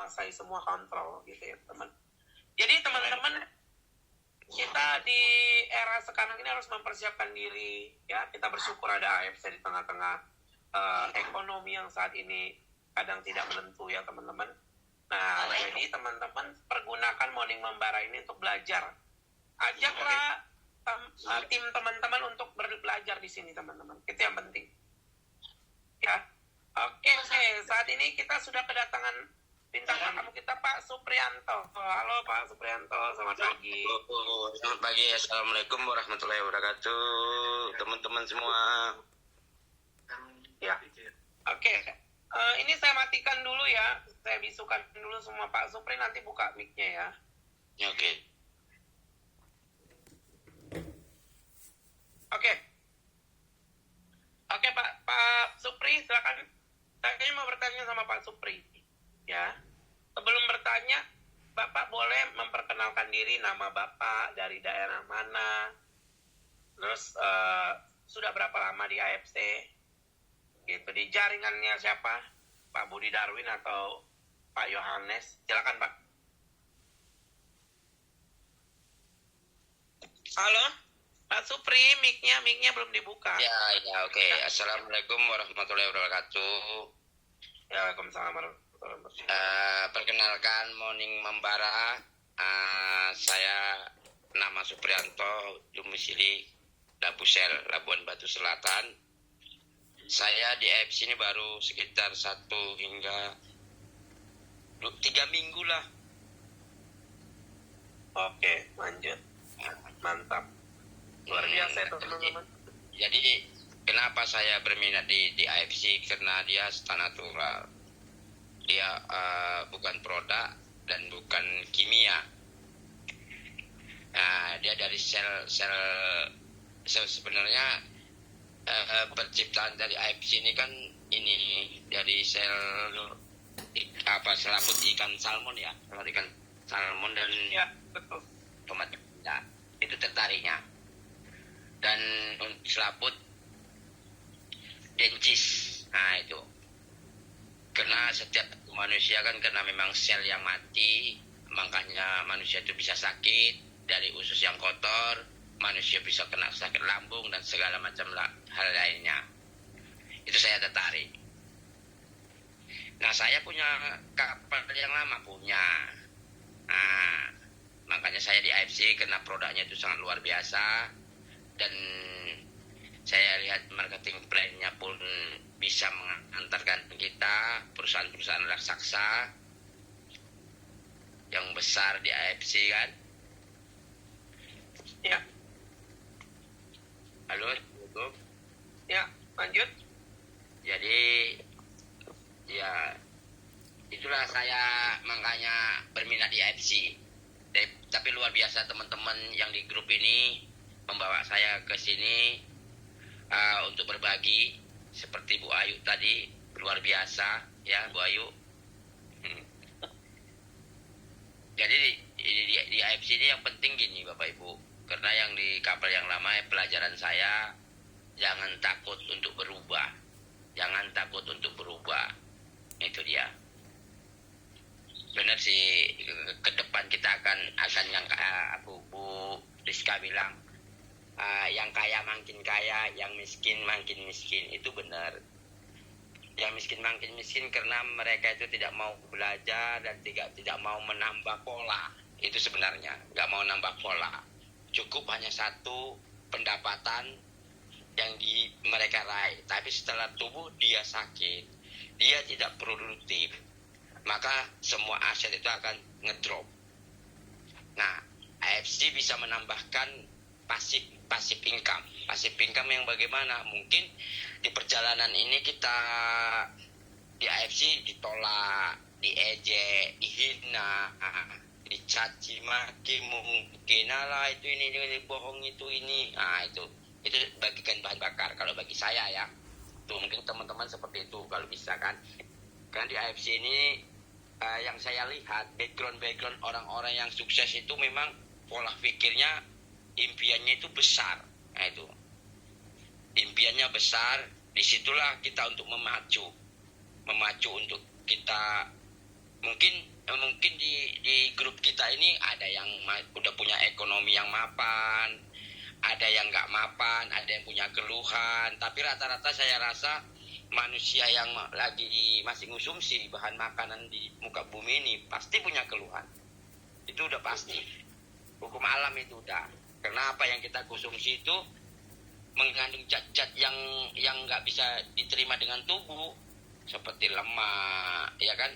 menguasai semua kontrol gitu ya teman. Jadi teman-teman, kita di era sekarang ini harus mempersiapkan diri ya. Kita bersyukur ada AFC di tengah-tengah ekonomi yang saat ini kadang tidak menentu ya teman-teman. Nah, jadi teman-teman pergunakan Morning Membara ini untuk belajar. Ajaklah tim teman-teman untuk belajar di sini teman-teman. Itu yang penting. Ya. Oke, saat ini kita sudah kedatangan bintang tamu kita Pak Suprianto. Halo Pak Suprianto, selamat pagi. Selamat pagi, assalamualaikum warahmatullahi wabarakatuh, teman-teman semua. Ya, oke. Ini saya matikan dulu ya. Saya bisukan dulu semua Pak Supri, nanti buka mic-nya ya. Oke. Oke Pak Supri, silakan. Saya mau bertanya sama Pak Supri. Ya. Sebelum bertanya, Bapak boleh memperkenalkan diri, nama Bapak, dari daerah mana, terus sudah berapa lama di AFC, gitu, di jaringannya siapa, Pak Budi Darwin atau Pak Yohanes, silakan Pak. Halo, Pak Supri, mic-nya belum dibuka. Ya, oke. Assalamualaikum warahmatullahi wabarakatuh. Ya, waalaikumsalam warahmatullahi wabarakatuh. Perkenalkan, Morning Membara. Saya nama Suprianto, domisili Labusel, Labuan Batu Selatan. Saya di AFC ini baru sekitar 1 hingga 3 minggu lah. Oke, lanjut. Mantap. Luar biasa teman-teman. Jadi kenapa saya berminat di AFC? Karena dia natural. Dia bukan produk dan bukan kimia. Nah, dia dari sel sebenarnya penciptaan dari AFC ini kan dari sel selaput ikan salmon ya, ikan salmon dan ya betul. tomat. Nah, itu tertariknya. Dan selaput dencis. Nah, itu. Karena setiap manusia kan karena memang sel yang mati, makanya manusia itu bisa sakit, dari usus yang kotor, manusia bisa kena sakit lambung dan segala macam hal lainnya. Itu saya tertarik. Nah, saya punya kapal yang lama punya. Nah, makanya saya di AFC karena produknya itu sangat luar biasa. Dan saya lihat marketing plan-nya pun bisa mengantarkan kita perusahaan-perusahaan raksasa yang besar di AFC kan. Ya. Halo, ya, lanjut. Jadi ya itulah saya makanya berminat di AFC. Tapi luar biasa teman-teman yang di grup ini membawa saya ke sini untuk berbagi seperti Bu Ayu tadi, luar biasa ya Bu Ayu. Jadi di AFC ini yang penting gini Bapak Ibu, karena yang di kapal yang lama pelajaran saya jangan takut untuk berubah, itu dia. Benar sih, ke depan kita akan yang Bu Rizka bilang, yang kaya makin kaya, yang miskin makin miskin, itu benar. Yang miskin makin miskin karena mereka itu tidak mau belajar dan tidak mau menambah pola. Itu sebenarnya nggak mau nambah pola. Cukup hanya satu pendapatan yang mereka raih. Tapi setelah tubuh dia sakit, dia tidak produktif, maka semua aset itu akan ngedrop. Nah, AFC bisa menambahkan pasif income yang bagaimana? Mungkin di perjalanan ini kita di AFC ditolak, diejek, dihina, dicaci maki, mungkin lah itu ini bohong itu ini. Nah, itu bagikan bahan bakar kalau bagi saya ya. Tuh mungkin teman-teman seperti itu kalau bisa kan. Karena di AFC ini yang saya lihat background orang-orang yang sukses itu memang pola pikirnya, impiannya itu besar. Nah, itu impiannya besar, disitulah kita untuk memacu untuk kita. Mungkin mungkin di grup kita ini ada yang udah punya ekonomi yang mapan, ada yang nggak mapan, ada yang punya keluhan. Tapi rata-rata saya rasa manusia yang lagi masih ngonsumsi bahan makanan di muka bumi ini pasti punya keluhan. Itu udah pasti. Hukum alam itu udah. Karena apa yang kita konsumsi itu mengandung zat-zat yang nggak bisa diterima dengan tubuh, seperti lemak, ya kan?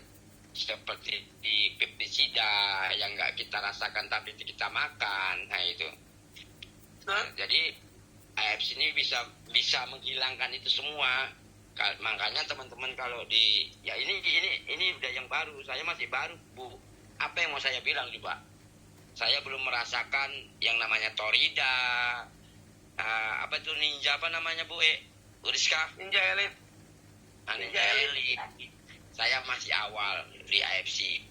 Seperti di pestisida yang nggak kita rasakan tapi kita makan. Nah itu. Nah, jadi AFC ini bisa menghilangkan itu semua. Makanya teman-teman kalau ya ini udah yang baru, saya masih baru, Bu. Apa yang mau saya bilang juga? Saya belum merasakan yang namanya Torida, apa tuh ninja apa namanya Bu Rizka? Ninja Elite. Ninja Elite. Saya masih awal di AFC.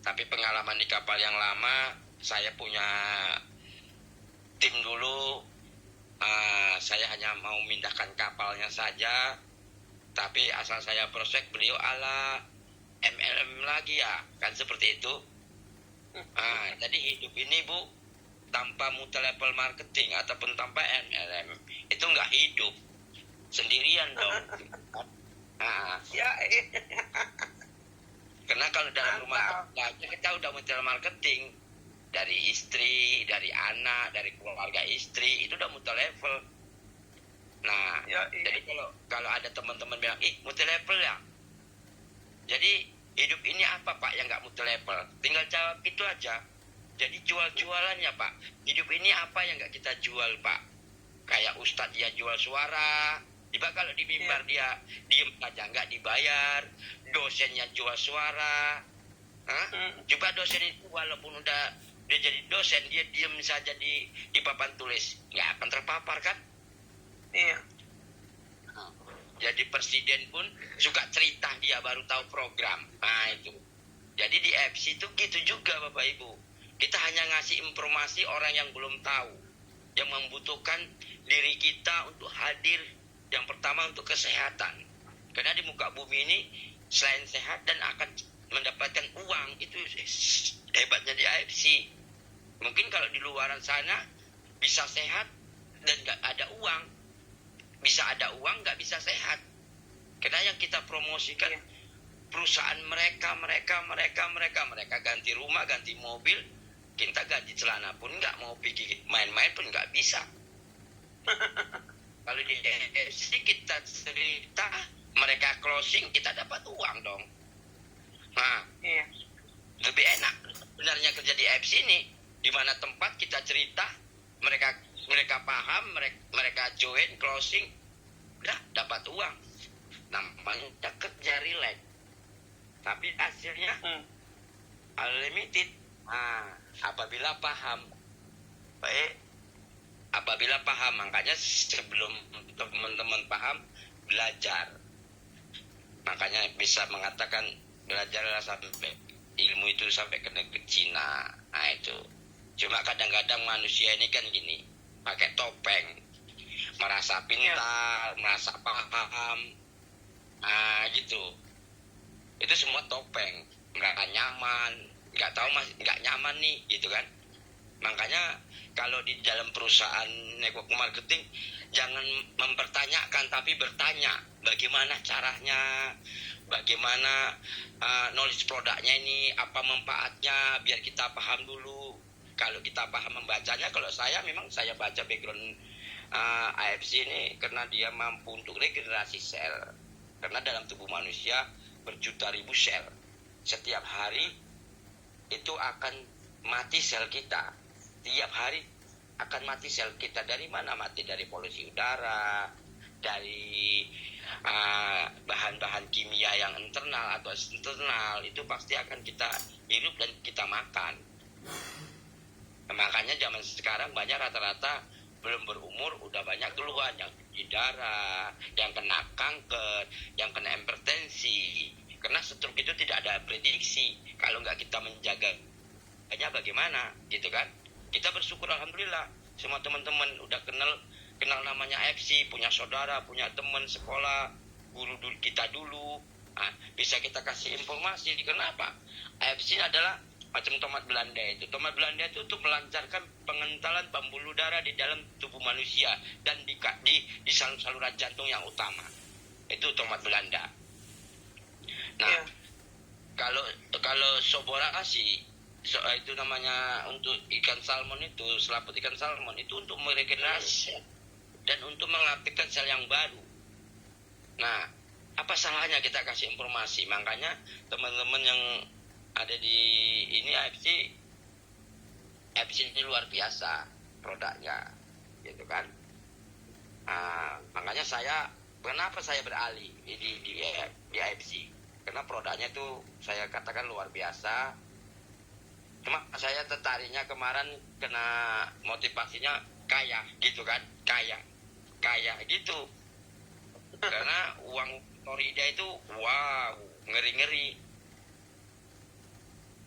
Tapi pengalaman di kapal yang lama, saya punya tim dulu. Saya hanya mau mindahkan kapalnya saja. Tapi asal saya prospek, beliau ala MLM lagi ya. Kan seperti itu. Jadi hidup ini Bu, tanpa multi level marketing ataupun tanpa MLM, itu nggak hidup. Sendirian dong. Ya, Karena kalau dalam rumah tangga kita udah multi level marketing, dari istri, dari anak, dari keluarga istri, itu udah multi level. Nah, jadi kalau ada teman-teman bilang, multi level ya. Jadi hidup ini apa Pak yang nggak multi level? Tinggal jawab itu aja. Jadi jual-jualannya Pak. Hidup ini apa yang nggak kita jual Pak? Kayak Ustadz dia jual suara. Tiba kalau di mimbar dia diem aja nggak dibayar. Dosennya jual suara. Coba dosen itu walaupun udah dia jadi dosen, dia diem saja di papan tulis, nggak akan terpapar kan? Iya. Jadi presiden pun suka cerita dia baru tahu program. Nah itu. Jadi di AFC itu gitu juga Bapak Ibu. Kita hanya ngasih informasi orang yang belum tahu, yang membutuhkan diri kita untuk hadir. Yang pertama untuk kesehatan. Karena di muka bumi ini selain sehat dan akan mendapatkan uang, itu hebatnya di AFC. Mungkin kalau di luaran sana bisa sehat dan nggak ada uang, bisa ada uang nggak bisa sehat. Karena yang kita promosikan perusahaan mereka ganti rumah, ganti mobil, kita ganti celana pun nggak, mau pergi main-main pun nggak bisa. Kalau di AFC kita cerita, mereka closing, kita dapat uang dong. Nah, lebih enak sebenarnya kerja di AFC ini, di mana tempat kita cerita, mereka paham, mereka join, closing, udah dapat uang. Namanya kerja relax. Tapi hasilnya unlimited. Apabila paham. Apabila paham, makanya sebelum teman-teman paham, belajar. Makanya bisa mengatakan belajarlah sampai ilmu itu sampai ke negeri Cina. Nah itu. Cuma kadang-kadang manusia ini kan gini, pakai topeng, merasa pintar, merasa paham, gitu. Itu semua topeng, merasa nyaman, nggak tahu nggak nyaman nih, gitu kan. Makanya kalau di dalam perusahaan network marketing, jangan mempertanyakan tapi bertanya bagaimana caranya, bagaimana knowledge produknya ini, apa manfaatnya, biar kita paham dulu. Kalau kita paham membacanya, kalau saya memang saya baca background AFC ini karena dia mampu untuk regenerasi sel. Karena dalam tubuh manusia berjuta ribu sel. Setiap hari itu akan mati sel kita. Tiap hari akan mati sel kita. Dari mana mati? Dari polusi udara, dari bahan-bahan kimia yang internal atau eksternal, itu pasti akan kita hirup dan kita makan. Makanya zaman sekarang banyak rata-rata belum berumur udah banyak keluhan, yang di darah, yang kena kanker, yang kena hipertensi. Karena stroke itu tidak ada prediksi. Kalau nggak kita menjaga, hanya bagaimana, gitu kan? Kita bersyukur alhamdulillah semua teman-teman udah kenal namanya AFC, punya saudara, punya teman sekolah, guru kita dulu, Bisa kita kasih informasi. Kenapa? AFC adalah macam tomat Belanda itu. Tomat Belanda itu untuk melancarkan pengentalan pembuluh darah di dalam tubuh manusia dan di saluran jantung yang utama. Itu tomat Belanda. Nah, Iya. kalau soborasi itu namanya untuk ikan salmon itu, selaput ikan salmon itu untuk meregenerasi dan untuk mengaktifkan sel yang baru. Nah, apa salahnya kita kasih informasi? Makanya teman-teman yang ada di ini AFC ini luar biasa produknya, gitu kan? Makanya kenapa saya beralih di AFC? Karena produknya itu saya katakan luar biasa. Cuma saya tertariknya kemarin kena motivasinya kaya, gitu kan? Kaya gitu. Karena uang Florida itu wow, ngeri-ngeri.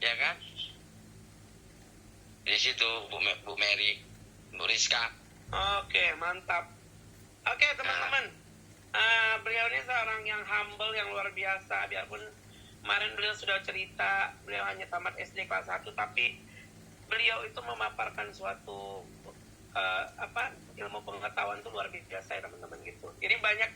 Ya kan? Di situ Bu Mary, Bu Rizka. Oke, mantap. Oke, teman-teman. Beliau ini seorang yang humble, yang luar biasa. Biarpun kemarin beliau sudah cerita, beliau hanya tamat SD kelas 1, tapi beliau itu memaparkan suatu ilmu pengetahuan itu luar biasa ya teman-teman gitu. Jadi banyak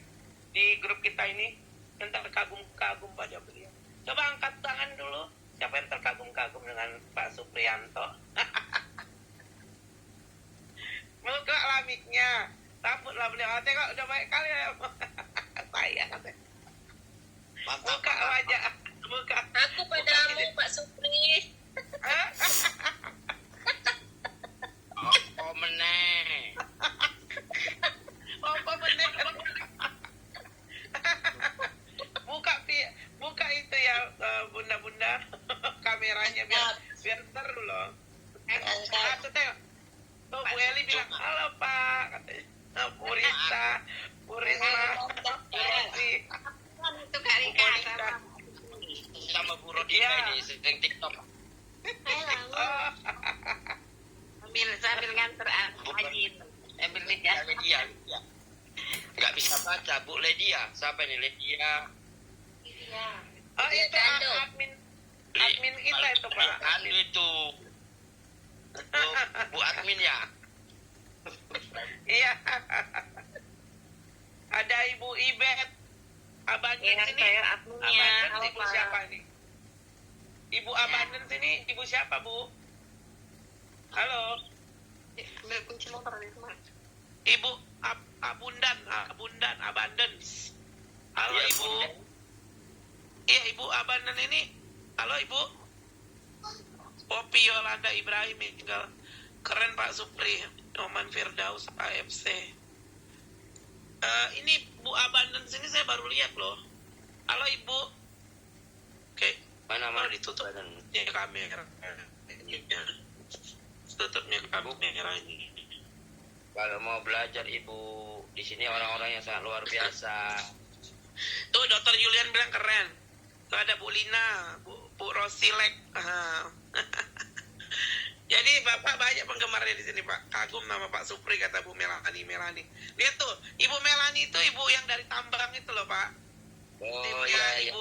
di grup kita ini yang terkagum-kagum pada beliau. Coba angkat tangan dulu. Siapa yang terkagum-kagum dengan Pak Supriyanto? Buka lah mic-nya. Takutlah beliau. Tengok udah baik kali ya. Saya katanya. Buka wajah. Buka. Aku padamu, Pak Supri. Oh meneh. Apa bener? Buka itu ya bunda-bunda kameranya biar seru loh. Tuh tengok. Tuh Bu Eli bilang halo Pak katanya. Bu Rista, Bu Risma, Bu Rosi, Itu Kak Rika Sama Bu Rodina Iya. ini sering TikTok. Oh, sambil nganter Haji itu. Sambil lihat. Ledia. Nggak bisa baca Bu Ledia. Siapa ini Ledia? Iya. oh itu admin kita itu Pak. Anu itu. Bu admin ya. Iya. Ada Ibu Ibet. Abandon Iya, sini. saya adminnya. Abandon Halo, Ibu Pak. siapa nih? Ibu Abandon sini. Ibu siapa Bu? Halo. Ambil kunci motor dari rumah. Ibu Abundan. Abundance. Halo Iya, Ibu. Bunda. Iya Ibu Abandon ini. Halo Ibu. Popi Yolanda Ibrahim tinggal. Keren Pak Supri. Oman Firdaus AFC. Ini Bu Abandon sini saya baru lihat loh. Halo Ibu. Oke. Mana Kalau ditutup ya kamera. Tutupnya kamera ini. Kalau mau belajar Ibu di sini orang-orang yang sangat luar biasa. Tuh Dokter Julian bilang keren. Tuh ada Bu Lina, Bu Rosilek. Jadi Bapak banyak penggemarnya di sini Pak. Kagum nama Pak Supri kata Bu Melani. Lihat tuh, Ibu Melani itu ibu yang dari Tambang itu loh Pak. Oh Timnya iya.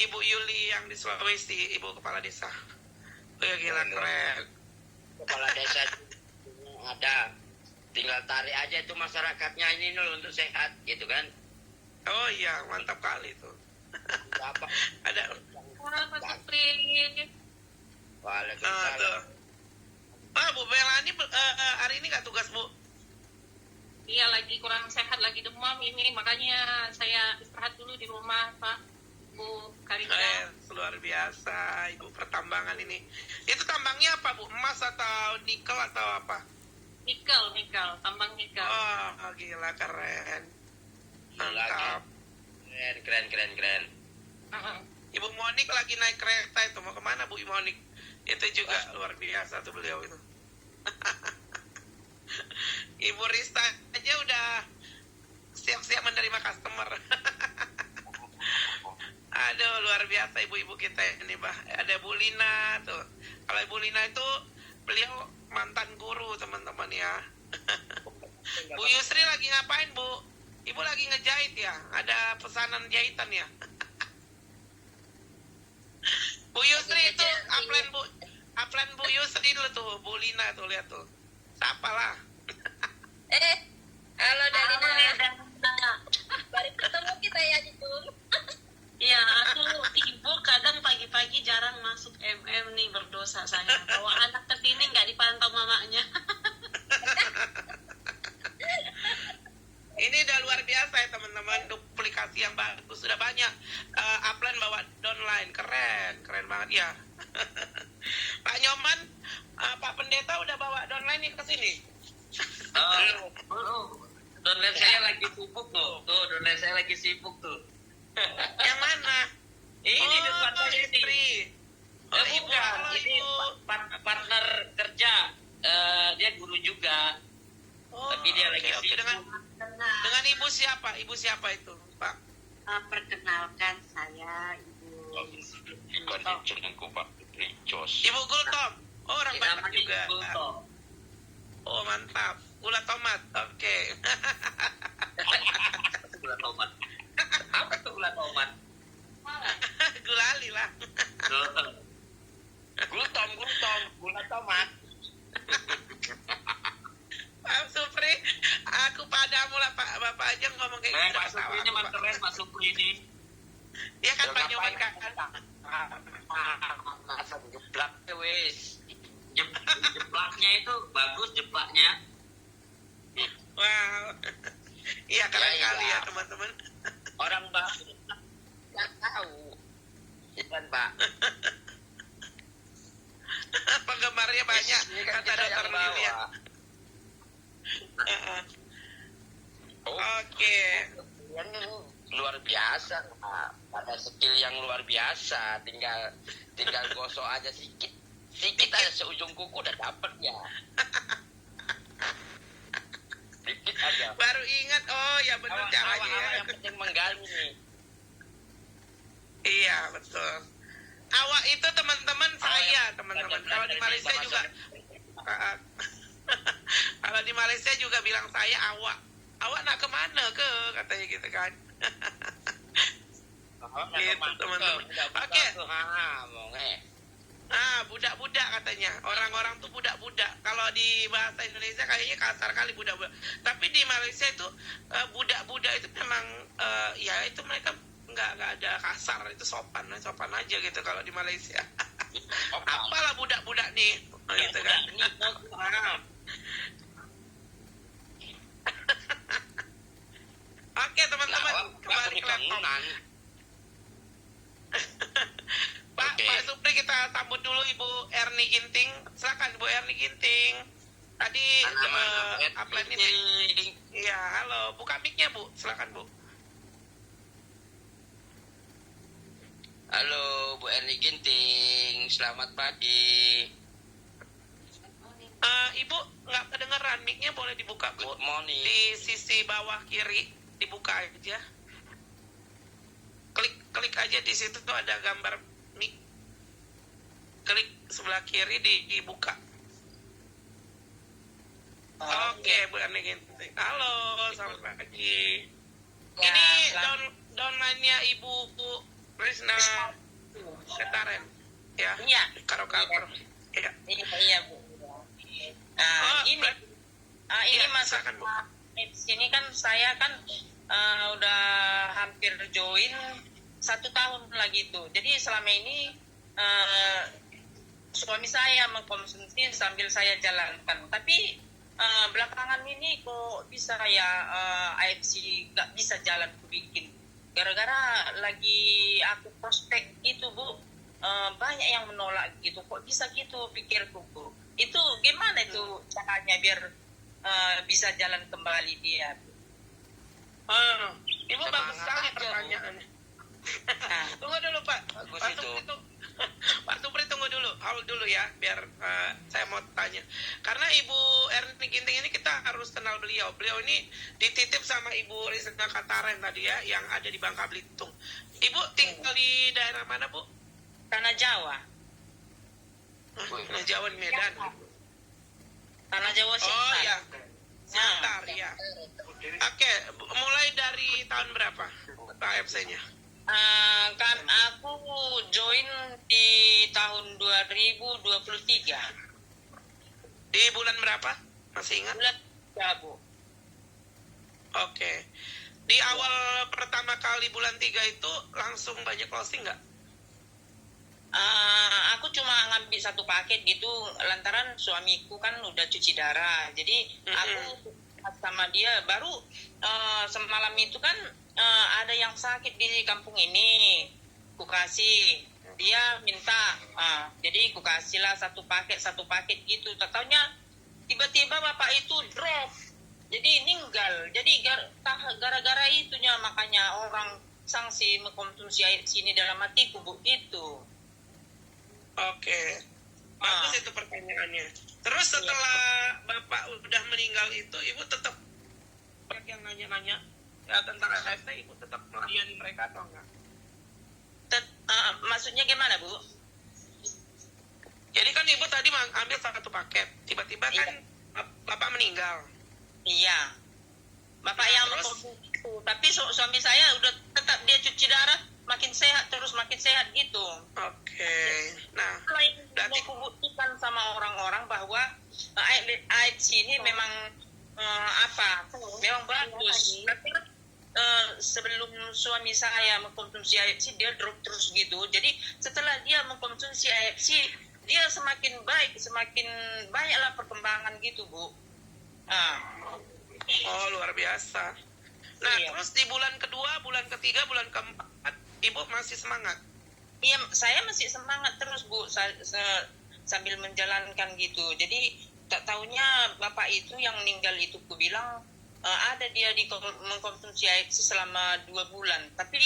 Ibu Yuli yang di Sulawesi, Ibu Kepala Desa. Oh ya gila keren. Kepala desa ada. Tinggal tarik aja itu masyarakatnya ini loh untuk sehat gitu kan. Oh iya, mantap kali tuh. Berapa? Ada. Pak Supri. Waalaikumsalam. Tuh. Bu Melani hari ini nggak tugas Bu? Iya, lagi kurang sehat, lagi demam ini. Makanya saya istirahat dulu di rumah, Pak. Bu Karika. Luar biasa, Ibu pertambangan ini. Itu tambangnya apa Bu? Emas atau nikel atau apa? Nikel, tambang nikel. Oh, gila keren. Mantap. Keren. Ibu Monik lagi naik kereta itu. Mau kemana Bu Monik? Itu juga luar biasa tuh beliau itu. Ibu Rista aja udah siap-siap menerima customer. Aduh, luar biasa ibu-ibu kita ini, Bah. Ada Bu Lina tuh. Kalau Ibu Lina itu beliau mantan guru, teman-teman ya. Bu Yusri lagi ngapain, Bu? Ibu lagi ngejahit ya? Ada pesanan jahitan ya? Bu Yusri itu upline Bu Yusri dulu tuh, Bu Lina tuh, lihat tuh. Siapa lah? Halo Dalina. Dalina. Baru ketemu kita ya di Zoom. Iya, aku sibuk kadang pagi-pagi jarang masuk nih, berdosa saya. Bawa anak ke sini nggak dipantau mamanya. Ini udah luar biasa ya teman-teman, duplikasi yang bagus, sudah banyak upline bawa downline, keren banget ya. Pak Nyoman, Pak Pendeta udah bawa downline nih ke sini. Downline saya lagi sibuk tuh. Downline saya lagi sibuk tuh. Yang mana? Ini depan saya istri. ini. Ibu, halo, ini Ibu. partner kerja. Dia guru juga. Tapi dia lagi oke. sibuk. Dengan ibu siapa? Ibu siapa itu, Pak? Perkenalkan saya Ibu. Ibu Gultom. Oh, orang Batak juga. Gultom. Oh, mantap. Gula tomat. Oke. Gula tomat. Apa tuh gula tomat? Gula ali lah. Gultom, gula tomat. Pak Supri, aku padamu lah Pak. Bapak aja ngomong kayak gitu. Pak Supri ini keren, Pak Supri ini. Iya kan Pak Nyoman kan? Masa geblak wis. Jeplaknya itu bagus, jeplaknya. Wow. Iya keren Ya, kali iya. ya teman-teman. Orang bagus nggak tahu. Kan Pak. Penggemarnya banyak. Ini kan Kata kita dokter yang Lili ya. bawa. Oh, Oke. yang luar biasa, Pak. Pada skill yang luar biasa, tinggal gosok aja sedikit aja seujung kuku udah dapet ya. Dikit aja. Baru ingat, oh ya benar caranya Awak ya. yang penting menggali nih. Iya betul. Awak itu teman-teman saya, teman-teman. Kalau di Malaysia juga, kalau di Malaysia juga bilang saya awak. Awak nak kemana ke? Katanya gitu kan. Gitu teman-teman. Oke. Budak-budak katanya. Orang-orang tuh budak-budak. Kalau di bahasa Indonesia kayaknya kasar kali budak-budak. Tapi di Malaysia itu budak-budak itu memang ya itu mereka nggak ada kasar, itu sopan aja gitu kalau di Malaysia. Apalah budak-budak nih, gitu kan. Oke teman-teman, kembali ke laptop. Pak Supri, kita sambut dulu Ibu Erni Ginting. Silakan Ibu Erni Ginting. Tadi upline ini. Iya, halo. Buka mic-nya Bu. Silakan Bu. Halo Bu Erni Ginting, selamat pagi. Ibu nggak kedengeran, mic-nya boleh dibuka Bu. Good morning. Di sisi bawah kiri dibuka aja. Klik aja di situ tuh ada gambar mic. Klik sebelah kiri dibuka. Oke, Bu Erni Ginting. Halo, selamat pagi. Ya, Ini downline-nya Ibu Krisna Ketaren. Ya. Iya. Karo-karo. Ya. Iya Bu. Ini Iya, masalah silakan, Bu. di sini kan saya kan udah hampir join 1 tahun lagi tuh. Jadi selama ini suami saya mengkonsumsi sambil saya jalankan. Tapi belakangan ini kok bisa ya AFC nggak bisa jalan ku bikin. Gara-gara lagi aku prospek itu Bu, banyak yang menolak gitu. Kok bisa gitu pikirku Bu. Itu gimana itu caranya biar bisa jalan kembali dia? Ibu Semangat bagus sekali aja, Bu. pertanyaannya. Tunggu dulu Pak. Bagus Pak itu. Supri, Pak Supri tunggu dulu, hold dulu ya, biar saya mau tanya. Karena Ibu Erni Ginting ini kita harus kenal beliau. Beliau ini dititip sama Ibu Risna Kataren tadi ya, yang ada di Bangka Belitung. Ibu tinggal di daerah mana Bu? Tanah Jawa. Nah, Jawa di Medan. Tanah Jawa Oh Siantar. ya, sebentar ya. Oke, mulai dari tahun berapa Pak AFC-nya? Kan aku join di tahun 2023 Di bulan berapa? Masih ingat? bulan 3, Bu. Oke. Di awal pertama kali bulan 3 itu langsung banyak closing nggak? Aku cuma ngambil satu paket gitu lantaran suamiku kan udah cuci darah, jadi aku sama dia baru semalam itu kan ada yang sakit di kampung ini, ku kasih, dia minta, jadi ku kasih lah satu paket gitu. Tak taunya tiba-tiba bapak itu drop, jadi meninggal. Jadi gara-gara itunya makanya orang sanksi mengkonsumsi air sini dalam hatiku, Bu, gitu. Oke. Bagus itu pertanyaannya. Terus setelah bapak udah meninggal itu, ibu tetap banyak yang nanya-nanya ya tentang AFT, ibu tetap melayani mereka atau enggak? Maksudnya gimana, Bu? Jadi kan ibu tadi ambil satu paket, tiba-tiba kan bapak meninggal. Iya. Bapak Nah, yang terus? mengkonsumsi itu. Tapi suami saya udah tetap dia cuci darah, makin sehat gitu. Oke. Nah, Selain berarti aku buktikan sama orang-orang bahwa air sini memang memang bagus. Tapi sebelum suami saya mengkonsumsi AFC dia drop terus gitu. Jadi setelah dia mengkonsumsi AFC dia semakin baik, semakin banyaklah perkembangan gitu, Bu. oh luar biasa. Nah, Iya. terus di bulan kedua, bulan ketiga, bulan keempat, ibu masih semangat? Iya, saya masih semangat terus, Bu, sambil menjalankan gitu. Jadi tak taunya bapak itu yang meninggal itu, ku bilang ada dia mengkonsumsi AFC selama 2 bulan. Tapi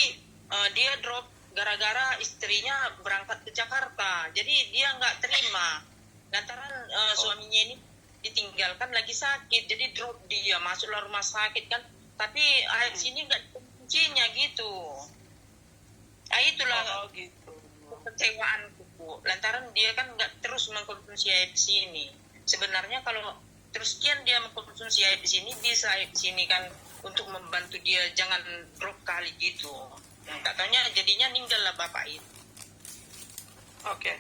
dia drop gara-gara istrinya berangkat ke Jakarta. Jadi dia nggak terima. Lantaran suaminya ini ditinggalkan lagi sakit. Jadi drop dia, masuklah rumah sakit kan. Tapi AFC ini nggak dikonsumsinya gitu. Itulah gitu. kekecewaanku, Bu. Lantaran dia kan nggak terus mengkonsumsi AFC ini. Sebenarnya kalau terus sekian dia mengkonsumsi AFC ini, bisa AFC ini kan untuk membantu dia jangan drop kali gitu. Tak taunya jadinya meninggal lah bapak itu. Oke.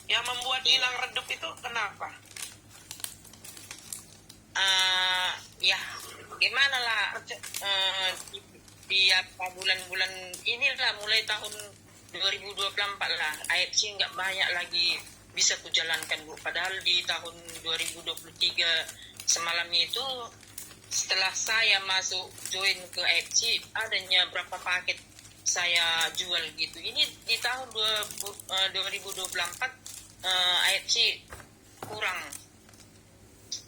Yang membuat hilang redup itu kenapa? Ya gimana lah, di apa bulan-bulan inilah mulai tahun 2024 lah AFC nggak banyak lagi bisa kujalankan, Bu. Padahal di tahun 2023 semalam itu setelah saya masuk join ke AFC adanya berapa paket saya jual gitu. Ini di tahun 2024 AFC kurang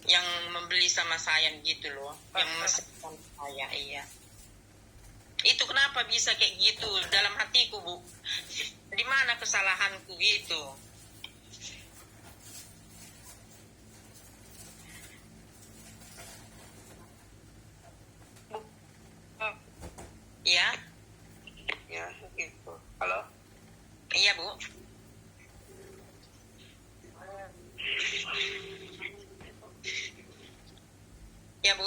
yang membeli sama saya gitu loh, yang memesan saya. Iya, itu kenapa bisa kayak gitu dalam hatiku, Bu, di mana kesalahanku gitu. Ya, Ya, gitu. Halo? iya, Bu. Ya, Bu.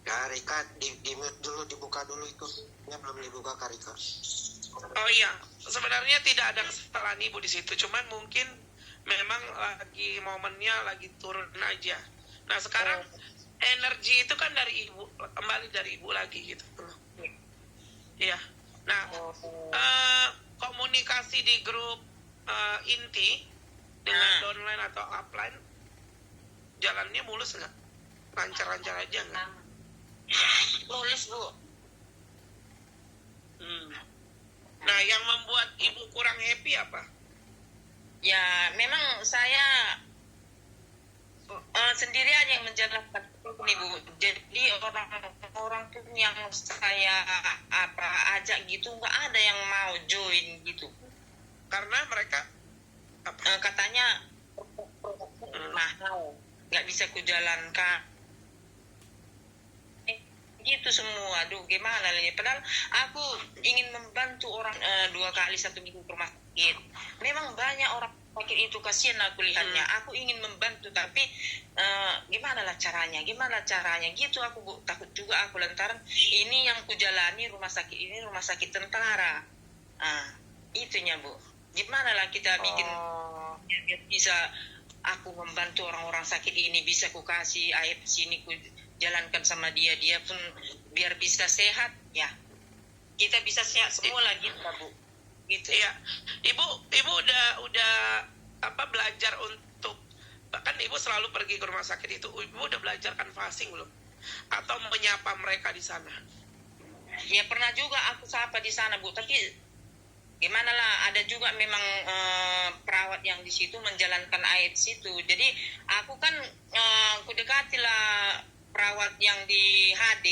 Ya, Rika, di mute dulu, dibuka dulu itu. Ini belum dibuka, Kak Rika. Oh iya, sebenarnya tidak ada kesalahan ibu di situ, cuman mungkin memang lagi momennya lagi turun aja. Nah sekarang energi itu kan dari ibu, kembali dari ibu lagi gitu. Iya. Nah komunikasi di grup inti dengan downline atau upline jalannya mulus nggak? Lancar-lancar aja nggak? Mulus, Bu. Nah yang membuat ibu kurang happy apa? Ya, memang saya sendiri aja yang menjalankan ini, Bu. Jadi orang-orang pun yang saya ajak gitu nggak ada yang mau join gitu. Karena mereka apa? Katanya mahal, nggak bisa kujalankan. Gitu semua, aduh gimana nih. Padahal aku ingin membantu orang 2 kali 1 minggu ke rumah sakit. Memang banyak orang sakit itu kasihan aku lihatnya. Aku ingin membantu tapi gimana lah caranya gitu aku Bu. Takut juga aku lantaran ini yang kujalani rumah sakit tentara. Itunya Bu. Gimana lah kita bikin biar bisa aku membantu orang-orang sakit ini, bisa ku kasih air sini ku jalankan sama dia pun biar bisa sehat ya. Kita bisa sehat semua lagi Bu. Gitu. Iya, ibu udah belajar untuk, bahkan ibu selalu pergi ke rumah sakit itu, ibu udah belajar canvassing belum? Atau menyapa mereka di sana? Ya pernah juga aku sapa di sana Bu, tapi gimana lah, ada juga memang perawat yang di situ menjalankan AIDS itu. Jadi aku kan aku dekati lah perawat yang di HD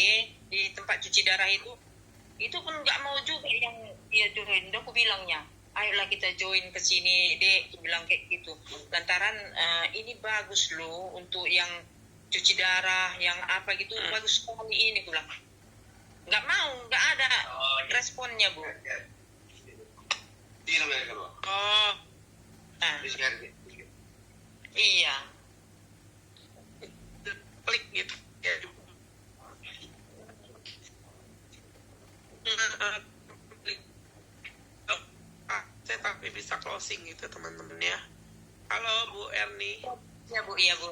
di tempat cuci darah itu pun nggak mau juga yang dia join. Aku bilangnya, ayolah kita join ke sini dek, aku bilang kayak gitu. Lantaran ini bagus loh untuk yang cuci darah, yang apa gitu, bagus sekali ini, aku bilang. Nggak mau, nggak ada responnya Bu. Oh, Iya. klik gitu ya. Saya tapi bisa closing gitu teman-teman ya. Halo Bu Erni. Iya Bu.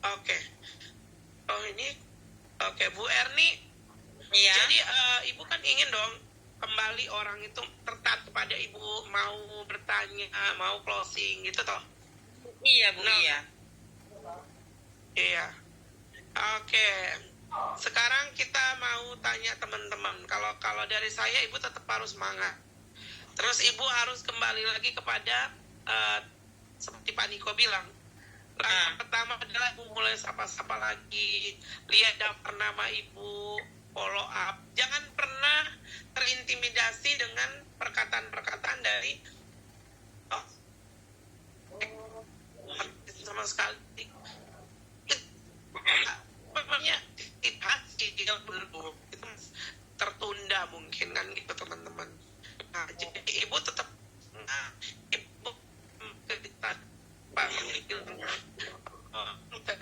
Oke. Oh ini, oke Bu Erni. Iya. Jadi ibu kan ingin dong kembali orang itu tertarik kepada ibu, mau bertanya, mau closing gitu toh? Iya Bu, Nah. iya. Iya. Oke. Sekarang kita mau tanya teman-teman. Kalau dari saya, ibu tetap harus semangat. Terus ibu harus kembali lagi kepada seperti Pak Niko bilang. Langkah pertama adalah ibu mulai sapa-sapa lagi, lihat daftar nama ibu, follow up. Jangan pernah terintimidasi dengan perkataan-perkataan dari sama sekali. Memangnya tidak belum, itu tertunda mungkin kan gitu teman-teman. Nah, jadi ibu tetap ibu kita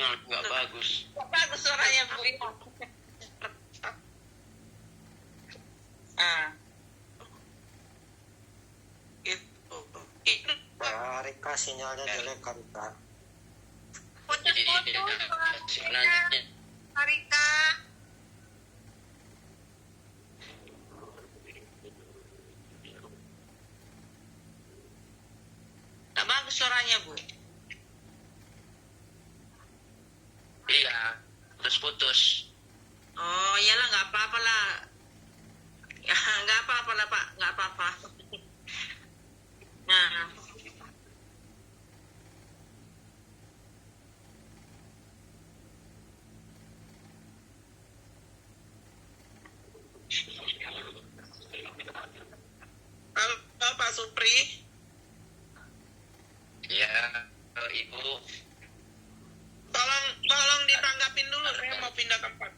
nggak bagus. Bagus suaranya Bu. gitu. Rika sinyalnya jelek Rika. Sebenarnya Rika. Tak bagus suaranya Bu. iya putus. Oh iyalah, nggak apa-apa lah. Ya nggak apa-apa lah Pak, nggak apa-apa. Nah. Halo Pak Supri. Ya ibu Tolong ditanggapin dulu, saya mau pindah tempat.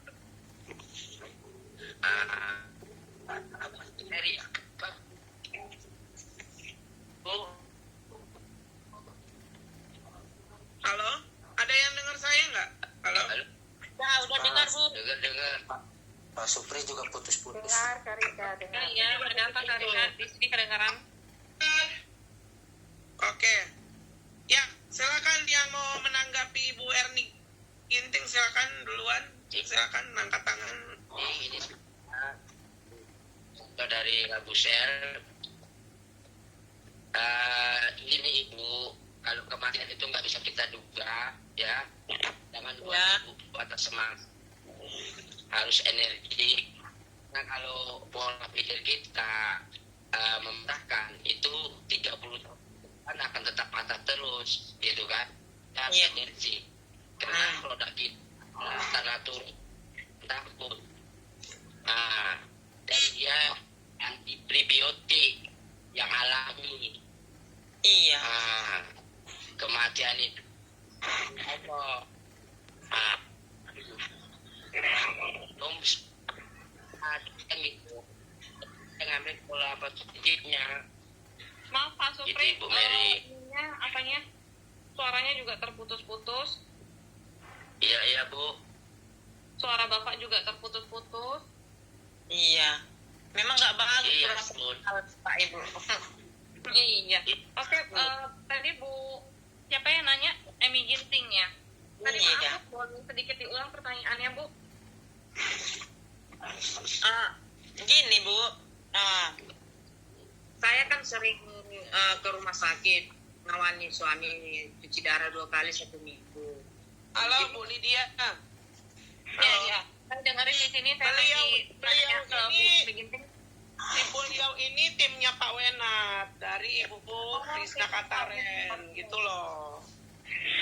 dari Halo, ada yang dengar saya nggak? Halo. Ya udah dengar Bu. dengar Pak Supri juga putus-putus. Dengar, Karika, dengar. Iya, ada apa Karika? Di sini kedengaran. Oke. Ya, silakan yang mau menanggapi Bu Erni Ginting, silakan duluan. Silakan angkat tangan. ini dari Rabusel. Ini ibu, kalau kematian itu nggak bisa kita duga ya, jangan buat ibu atas semangat, harus energi. Nah kalau pola pikir kita memecahkan itu 30 tahun kan akan tetap mantap terus gitu kan, dan energi karena produk kita tanah turun takut. Nah dan dia anti prebiotik yang alami. Iya. Kematian itu apa? tombs kan gitu. Kita ngambil pola positifnya. Maaf Pak Gitu, Supri, Ibu Mary. apanya? Suaranya juga terputus-putus. Iya Bu. Suara Bapak juga terputus-putus. Iya. Memang nggak bagus Iya, kurang Bu. Pak Ibu. Iya. Oke, tadi Bu, siapa yang nanya? Emi Ginting ya? Tadi Iya. maaf, boleh sedikit diulang pertanyaannya Bu? Gini Bu, saya kan sering ke rumah sakit ngawani suami cuci darah 2 kali 1 minggu. Halo Bu Lydia. Iya. Saya dengerin di sini, saya Beliau nanya ke Bu ini Emi Ginting. beliau ini timnya Pak Wenat dari Ibu Rizka Kataren gitu loh.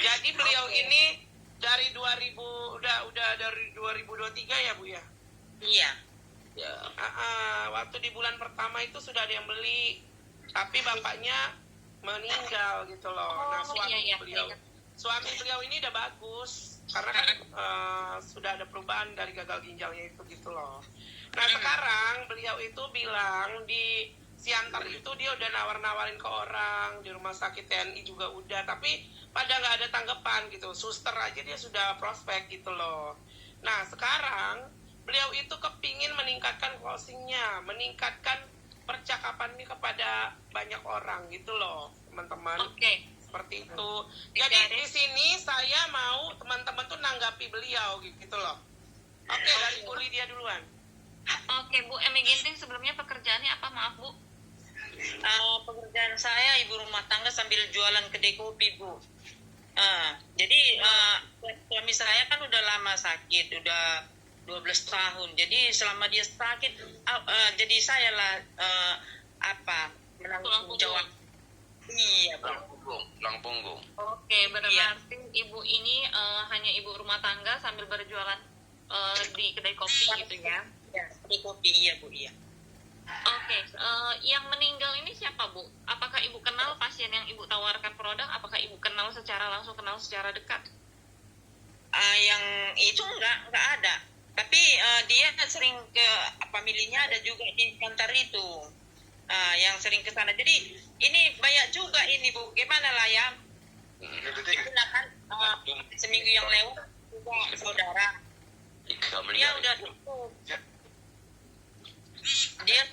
Jadi beliau ini dari 2000 udah dari 2023 ya Bu ya. Iya. Ya. Waktu di bulan pertama itu sudah ada yang beli, tapi bapaknya meninggal gitu loh. Nah suami beliau ini udah bagus karena kan sudah ada perubahan dari gagal ginjalnya itu gitu loh. Nah sekarang beliau itu bilang di Siantar itu dia udah nawar-nawarin ke orang, di rumah sakit TNI juga udah, tapi pada nggak ada tanggapan gitu. Suster aja dia sudah prospek gitu loh. Nah sekarang beliau itu kepingin meningkatkan closingnya, meningkatkan percakapan ini kepada banyak orang gitu loh teman-teman. Oke. Seperti itu. Jadi di sini saya mau teman-teman tuh nanggapi beliau gitu loh. Oke, dari Bu Lydia duluan. Oke, Bu Emi Ginting, sebelumnya pekerjaannya apa? Maaf Bu. Pekerjaan saya ibu rumah tangga sambil jualan kedai kopi Bu. Jadi suami saya kan udah lama sakit, udah 12 tahun. Jadi selama dia sakit, jadi saya lah menanggung jawab. Iya, Bu. Tulang punggung. Oke, berarti Ibu ini hanya ibu rumah tangga sambil berjualan di kedai kopi gitu ya? Ya, kedai kopi, iya Bu, iya. Oke, yang meninggal ini siapa Bu? Apakah Ibu kenal pasien yang Ibu tawarkan produk? Apakah Ibu kenal secara langsung, kenal secara dekat? Yang itu enggak ada. Tapi dia sering ke familinya ada juga di kantor itu. Yang sering ke sana. Jadi ini banyak juga ini Bu. Gimana lah ya? Kita kan seminggu yang lewat juga saudara. Dia udah tutup. Dia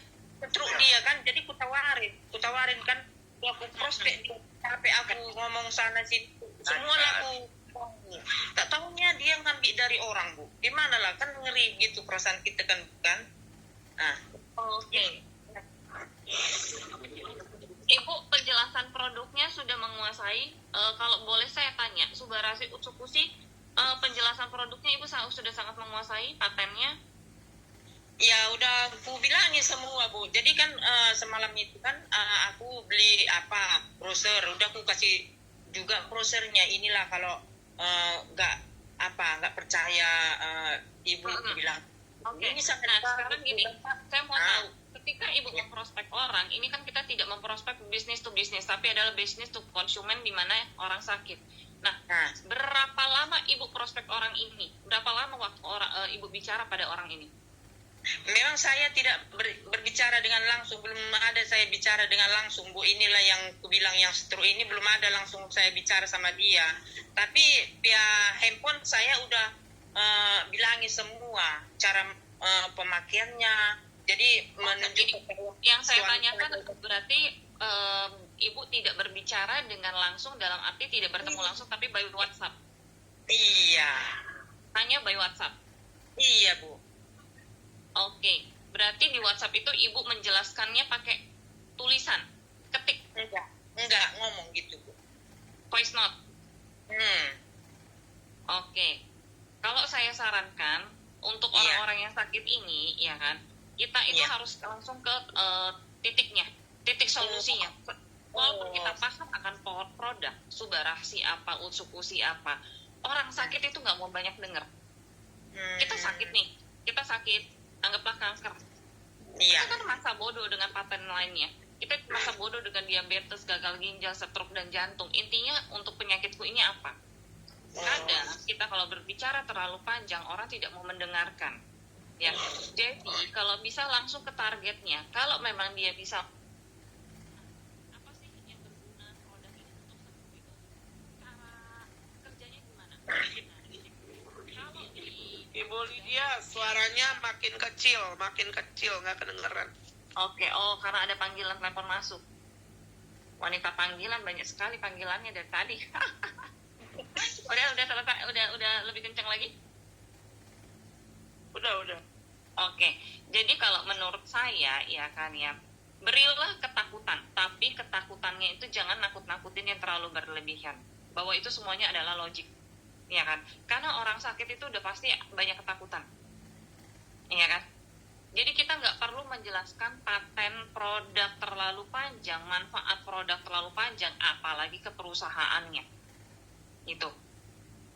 setruk dia kan, jadi kutawarin kan, aku prospek dia, sampai aku ngomong sana sini, semua aku tak tahunya dia ngambil dari orang Bu. Gimana lah, kan ngeri gitu perasaan kita kan bukan. Oke. Ibu penjelasan produknya sudah menguasai. Kalau boleh saya tanya, Subarashi Utsukushi, penjelasan produknya Ibu sudah sangat menguasai, patennya? Ya udah aku bilangin semua Bu. Jadi kan semalam itu kan aku beli brosur. Udah aku kasih juga brosurnya. Inilah kalau nggak percaya Ibu bilang. Oke. Ini sangat Sekarang gini, saya mau tahu. Ketika Ibu memprospek orang, ini kan kita tidak memprospek bisnis to bisnis, tapi adalah bisnis to konsumen di mana orang sakit. Nah, berapa lama Ibu prospek orang ini? Berapa lama waktu Ibu bicara pada orang ini? Memang saya tidak berbicara dengan langsung, belum ada saya bicara dengan langsung Bu. Inilah yang aku bilang, yang seterus ini belum ada langsung saya bicara sama dia. Tapi via handphone saya udah bilangin semua cara pemakaiannya. Jadi menunjukkan yang saya tanyakan berarti Ibu tidak berbicara dengan langsung, dalam arti tidak bertemu langsung, tapi by WhatsApp. Iya. Hanya by WhatsApp. Iya Bu. Oke, berarti di WhatsApp itu Ibu menjelaskannya pakai tulisan, ketik? Enggak ngomong gitu Bu. Voice note? Oke, kalau saya sarankan untuk orang-orang yang sakit ini, ya kan, kita itu harus langsung ke titiknya, titik solusinya. Walaupun kita paham akan produk, Subarashi apa, Utsukushi apa, orang sakit itu nggak mau banyak dengar. Kita sakit nih, anggaplah kanker. Kita kan masa bodoh dengan paten lainnya. Kita masa bodoh dengan diabetes, gagal ginjal, stroke, dan jantung. Intinya untuk penyakitku ini apa? Kadang kita kalau berbicara terlalu panjang, orang tidak mau mendengarkan. Ya, jadi kalau bisa langsung ke targetnya. Kalau memang dia bisa apa sih yang berguna produk ini untuk sembuh itu, cara kerjanya gimana? Nah, kalau di Ibu Lydia, suaranya makin kecil, nggak kedengeran. Oke, karena ada panggilan telepon masuk. Wanita panggilan banyak sekali panggilannya dari tadi. udah selesai, udah lebih kencang lagi. Udah. Oke, jadi kalau menurut saya ya kan ya, berilah ketakutan, tapi ketakutannya itu jangan nakut-nakutin yang terlalu berlebihan. Bahwa itu semuanya adalah logik, ya kan? Karena orang sakit itu udah pasti banyak ketakutan, ya kan? Jadi kita nggak perlu menjelaskan paten produk terlalu panjang, manfaat produk terlalu panjang, apalagi ke perusahaannya. Itu.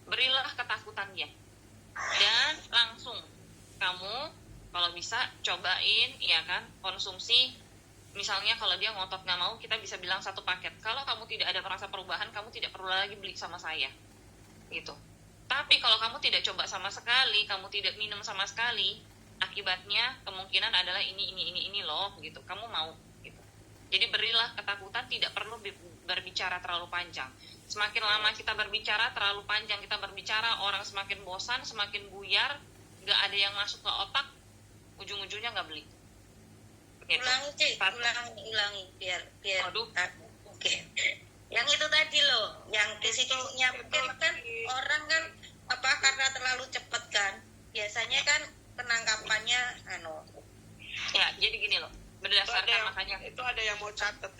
Berilah ketakutan dia. Dan langsung kamu kalau bisa cobain, ya kan, konsumsi. Misalnya kalau dia ngotot nggak mau, kita bisa bilang 1 paket. Kalau kamu tidak ada merasa perubahan, kamu tidak perlu lagi beli sama saya. Gitu. Tapi kalau kamu tidak coba sama sekali, kamu tidak minum sama sekali, akibatnya kemungkinan adalah ini loh, gitu. Kamu mau, gitu. Jadi berilah ketakutan, tidak perlu berbicara terlalu panjang. Semakin lama kita berbicara terlalu panjang, kita berbicara, orang semakin bosan, semakin buyar, nggak ada yang masuk ke otak, ujung-ujungnya nggak beli. Gitu. Ulangi biar Aduh. oke. Yang itu tadi loh, yang risikonya mungkin kan orang kan karena terlalu cepat kan, biasanya kan penangkapannya Ya, jadi gini loh, berdasarkan makanya Itu ada yang mau catat.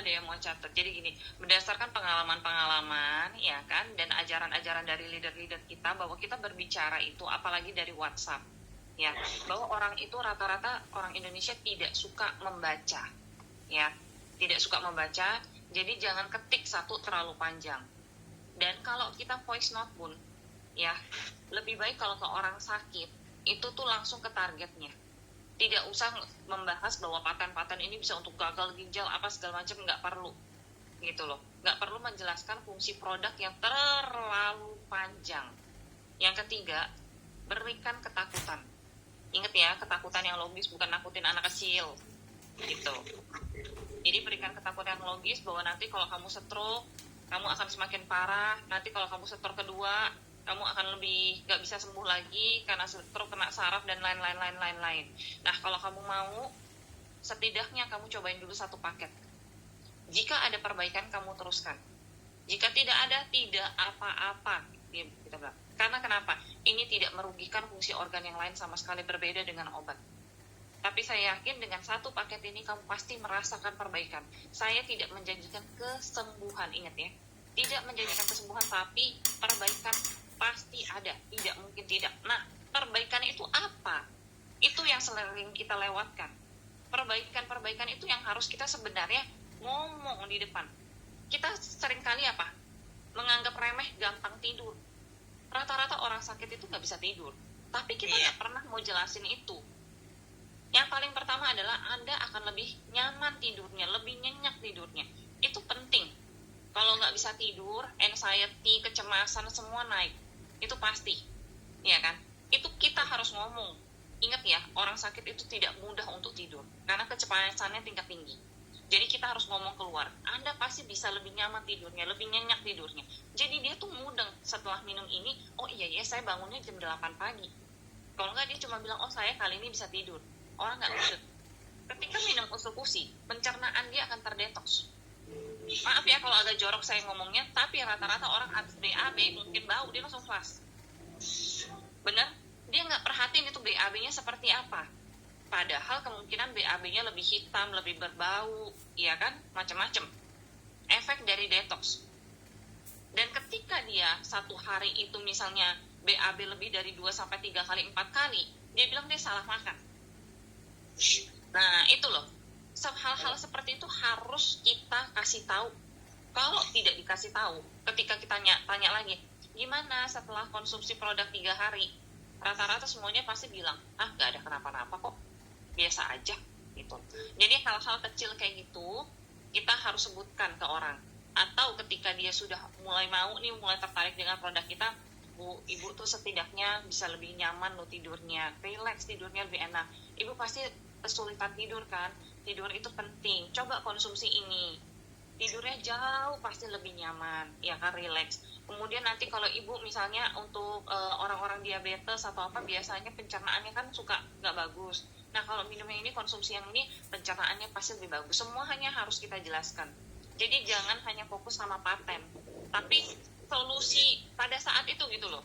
ada yang mau catat. Jadi gini, berdasarkan pengalaman-pengalaman, ya kan, dan ajaran-ajaran dari leader-leader kita, bahwa kita berbicara itu, apalagi dari WhatsApp, ya, bahwa orang itu rata-rata orang Indonesia tidak suka membaca, ya, tidak suka membaca. Jadi jangan ketik satu terlalu panjang. Dan kalau kita voice note pun, ya, lebih baik kalau ke orang sakit itu tuh langsung ke targetnya. Tidak usah membahas bahwa paten-paten ini bisa untuk gagal ginjal apa segala macam, nggak perlu, gitu loh. Nggak perlu menjelaskan fungsi produk yang terlalu panjang. Yang ketiga, berikan ketakutan. Ingat ya, ketakutan yang logis, bukan nakutin anak kecil, gitu. Jadi berikan ketakutan yang logis bahwa nanti kalau kamu stroke, kamu akan semakin parah. Nanti kalau kamu stroke kedua, kamu akan lebih gak bisa sembuh lagi karena stroke, kena saraf, dan lain-lain. Nah, kalau kamu mau, setidaknya kamu cobain dulu 1 paket. Jika ada perbaikan, kamu teruskan. Jika tidak ada, tidak apa-apa, kita bilang. Karena kenapa? Ini tidak merugikan fungsi organ yang lain sama sekali, berbeda dengan obat. Tapi saya yakin dengan 1 paket ini kamu pasti merasakan perbaikan. Saya tidak menjanjikan kesembuhan, ingat ya. Tidak menjanjikan kesembuhan, tapi perbaikan pasti ada, tidak mungkin tidak. Nah, perbaikan itu apa? Itu yang sering kita lewatkan. Perbaikan itu yang harus kita sebenarnya ngomong di depan. Kita seringkali apa? Menganggap remeh, gampang tidur. Rata-rata orang sakit itu nggak bisa tidur. Tapi kita nggak pernah mau jelasin itu. Yang paling pertama adalah Anda akan lebih nyaman tidurnya, lebih nyenyak tidurnya. Itu penting. Kalau nggak bisa tidur, anxiety, kecemasan, semua naik. Itu pasti, ya kan? Itu kita harus ngomong. Ingat ya, orang sakit itu tidak mudah untuk tidur, karena kecemasannya tingkat tinggi. Jadi kita harus ngomong keluar. Anda pasti bisa lebih nyaman tidurnya, lebih nyenyak tidurnya. Jadi dia tuh mudeng setelah minum ini, oh iya saya bangunnya jam 8 pagi. Kalau nggak dia cuma bilang, oh saya kali ini bisa tidur. Orang nggak usut. Ketika minum usul-usi, pencernaan dia akan terdetoks. Maaf ya kalau agak jorok saya ngomongnya, tapi rata-rata orang habis BAB mungkin bau, dia langsung fast. Bener? Dia nggak perhatiin itu BAB-nya seperti apa. Padahal kemungkinan BAB-nya lebih hitam, lebih berbau, ya kan? Macam-macam. Efek dari detox. Dan ketika dia 1 hari itu misalnya BAB lebih dari 2-3 kali, 4 kali, dia bilang dia salah makan. Nah, itu loh. Hal-hal seperti itu harus kita kasih tahu. Kalau tidak dikasih tahu, ketika kita tanya lagi, gimana setelah konsumsi produk 3 hari? Rata-rata semuanya pasti bilang, gak ada kenapa-napa kok, biasa aja, gitu. Jadi hal-hal kecil kayak gitu, kita harus sebutkan ke orang. Atau ketika dia sudah mulai tertarik dengan produk kita, Bu, ibu tuh setidaknya bisa lebih nyaman loh tidurnya, relax tidurnya lebih enak. Ibu pasti kesulitan tidur kan, tidur itu penting. Coba konsumsi ini, tidurnya jauh pasti lebih nyaman, ya kan, relax. Kemudian nanti kalau ibu misalnya untuk orang-orang diabetes atau apa, biasanya pencernaannya kan suka nggak bagus. Nah kalau minumnya ini, konsumsi yang ini, pencernaannya pasti lebih bagus. Semua hanya harus kita jelaskan. Jadi jangan hanya fokus sama paten, tapi solusi pada saat itu gitu loh.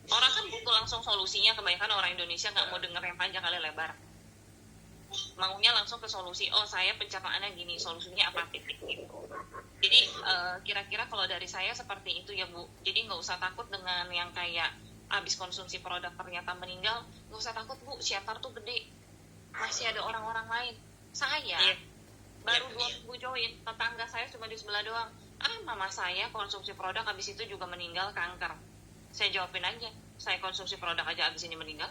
Orang kan butuh langsung solusinya, kebanyakan orang Indonesia nggak mau denger yang panjang kali lebar. Maunya langsung ke solusi, oh saya pencernaannya gini, solusinya apa, titik gitu. Jadi kira-kira kalau dari saya seperti itu ya Bu. Jadi nggak usah takut dengan yang kayak habis konsumsi produk ternyata meninggal. Nggak usah takut Bu, Siantar tuh gede, masih ada orang-orang lain. Saya baru 2 minggu join, tetangga saya cuma di sebelah doang. Mama saya konsumsi produk habis itu juga meninggal kanker. Saya jawabin aja, saya konsumsi produk aja habis ini meninggal.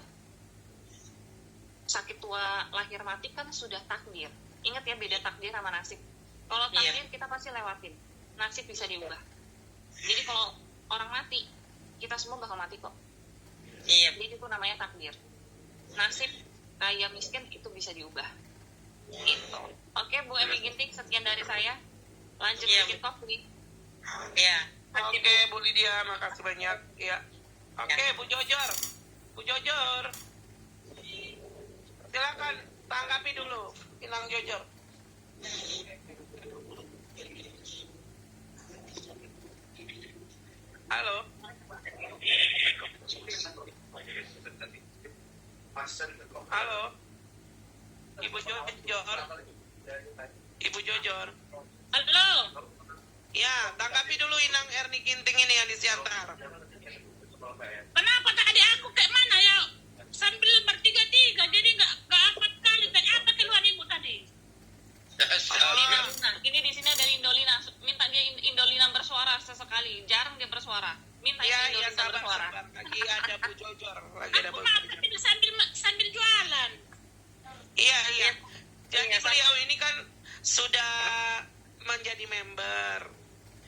Sakit tua lahir mati kan sudah takdir. Ingat ya, beda takdir sama nasib. Kalau takdir kita pasti lewatin, nasib bisa diubah. Jadi kalau orang mati, kita semua bakal mati kok. Jadi itu namanya takdir. Nasib kaya miskin itu bisa diubah. Gitu. Oke Bu Emi Ginting, sekian dari saya. Lanjut bikin kopi. Oke Bu Lydia, makasih banyak. Ya. Oke Bu Jojor. Bu Jojor. Silakan tanggapi dulu, Inang Jojor. Halo. Halo. Ibu Jojor. Ibu Jojor. Halo. Ya, tanggapi dulu Inang Erni Ginting ini yang di Siantar. Kenapa tadi aku kayak mana ya? Sambil bertiga-tiga, jadi nggak apa kali tadi. Apa keluar ibu tadi? Nah, ini di sini ada Indolina. Minta dia Indolina bersuara sesekali. Jarang dia bersuara. Minta Indolina bersuara. Sabar. Lagi ada Bu Jojor. Lagi ada Aku Bu mah Jojor. tapi sambil jualan. Iya. Jadi beliau ini kan sudah menjadi member.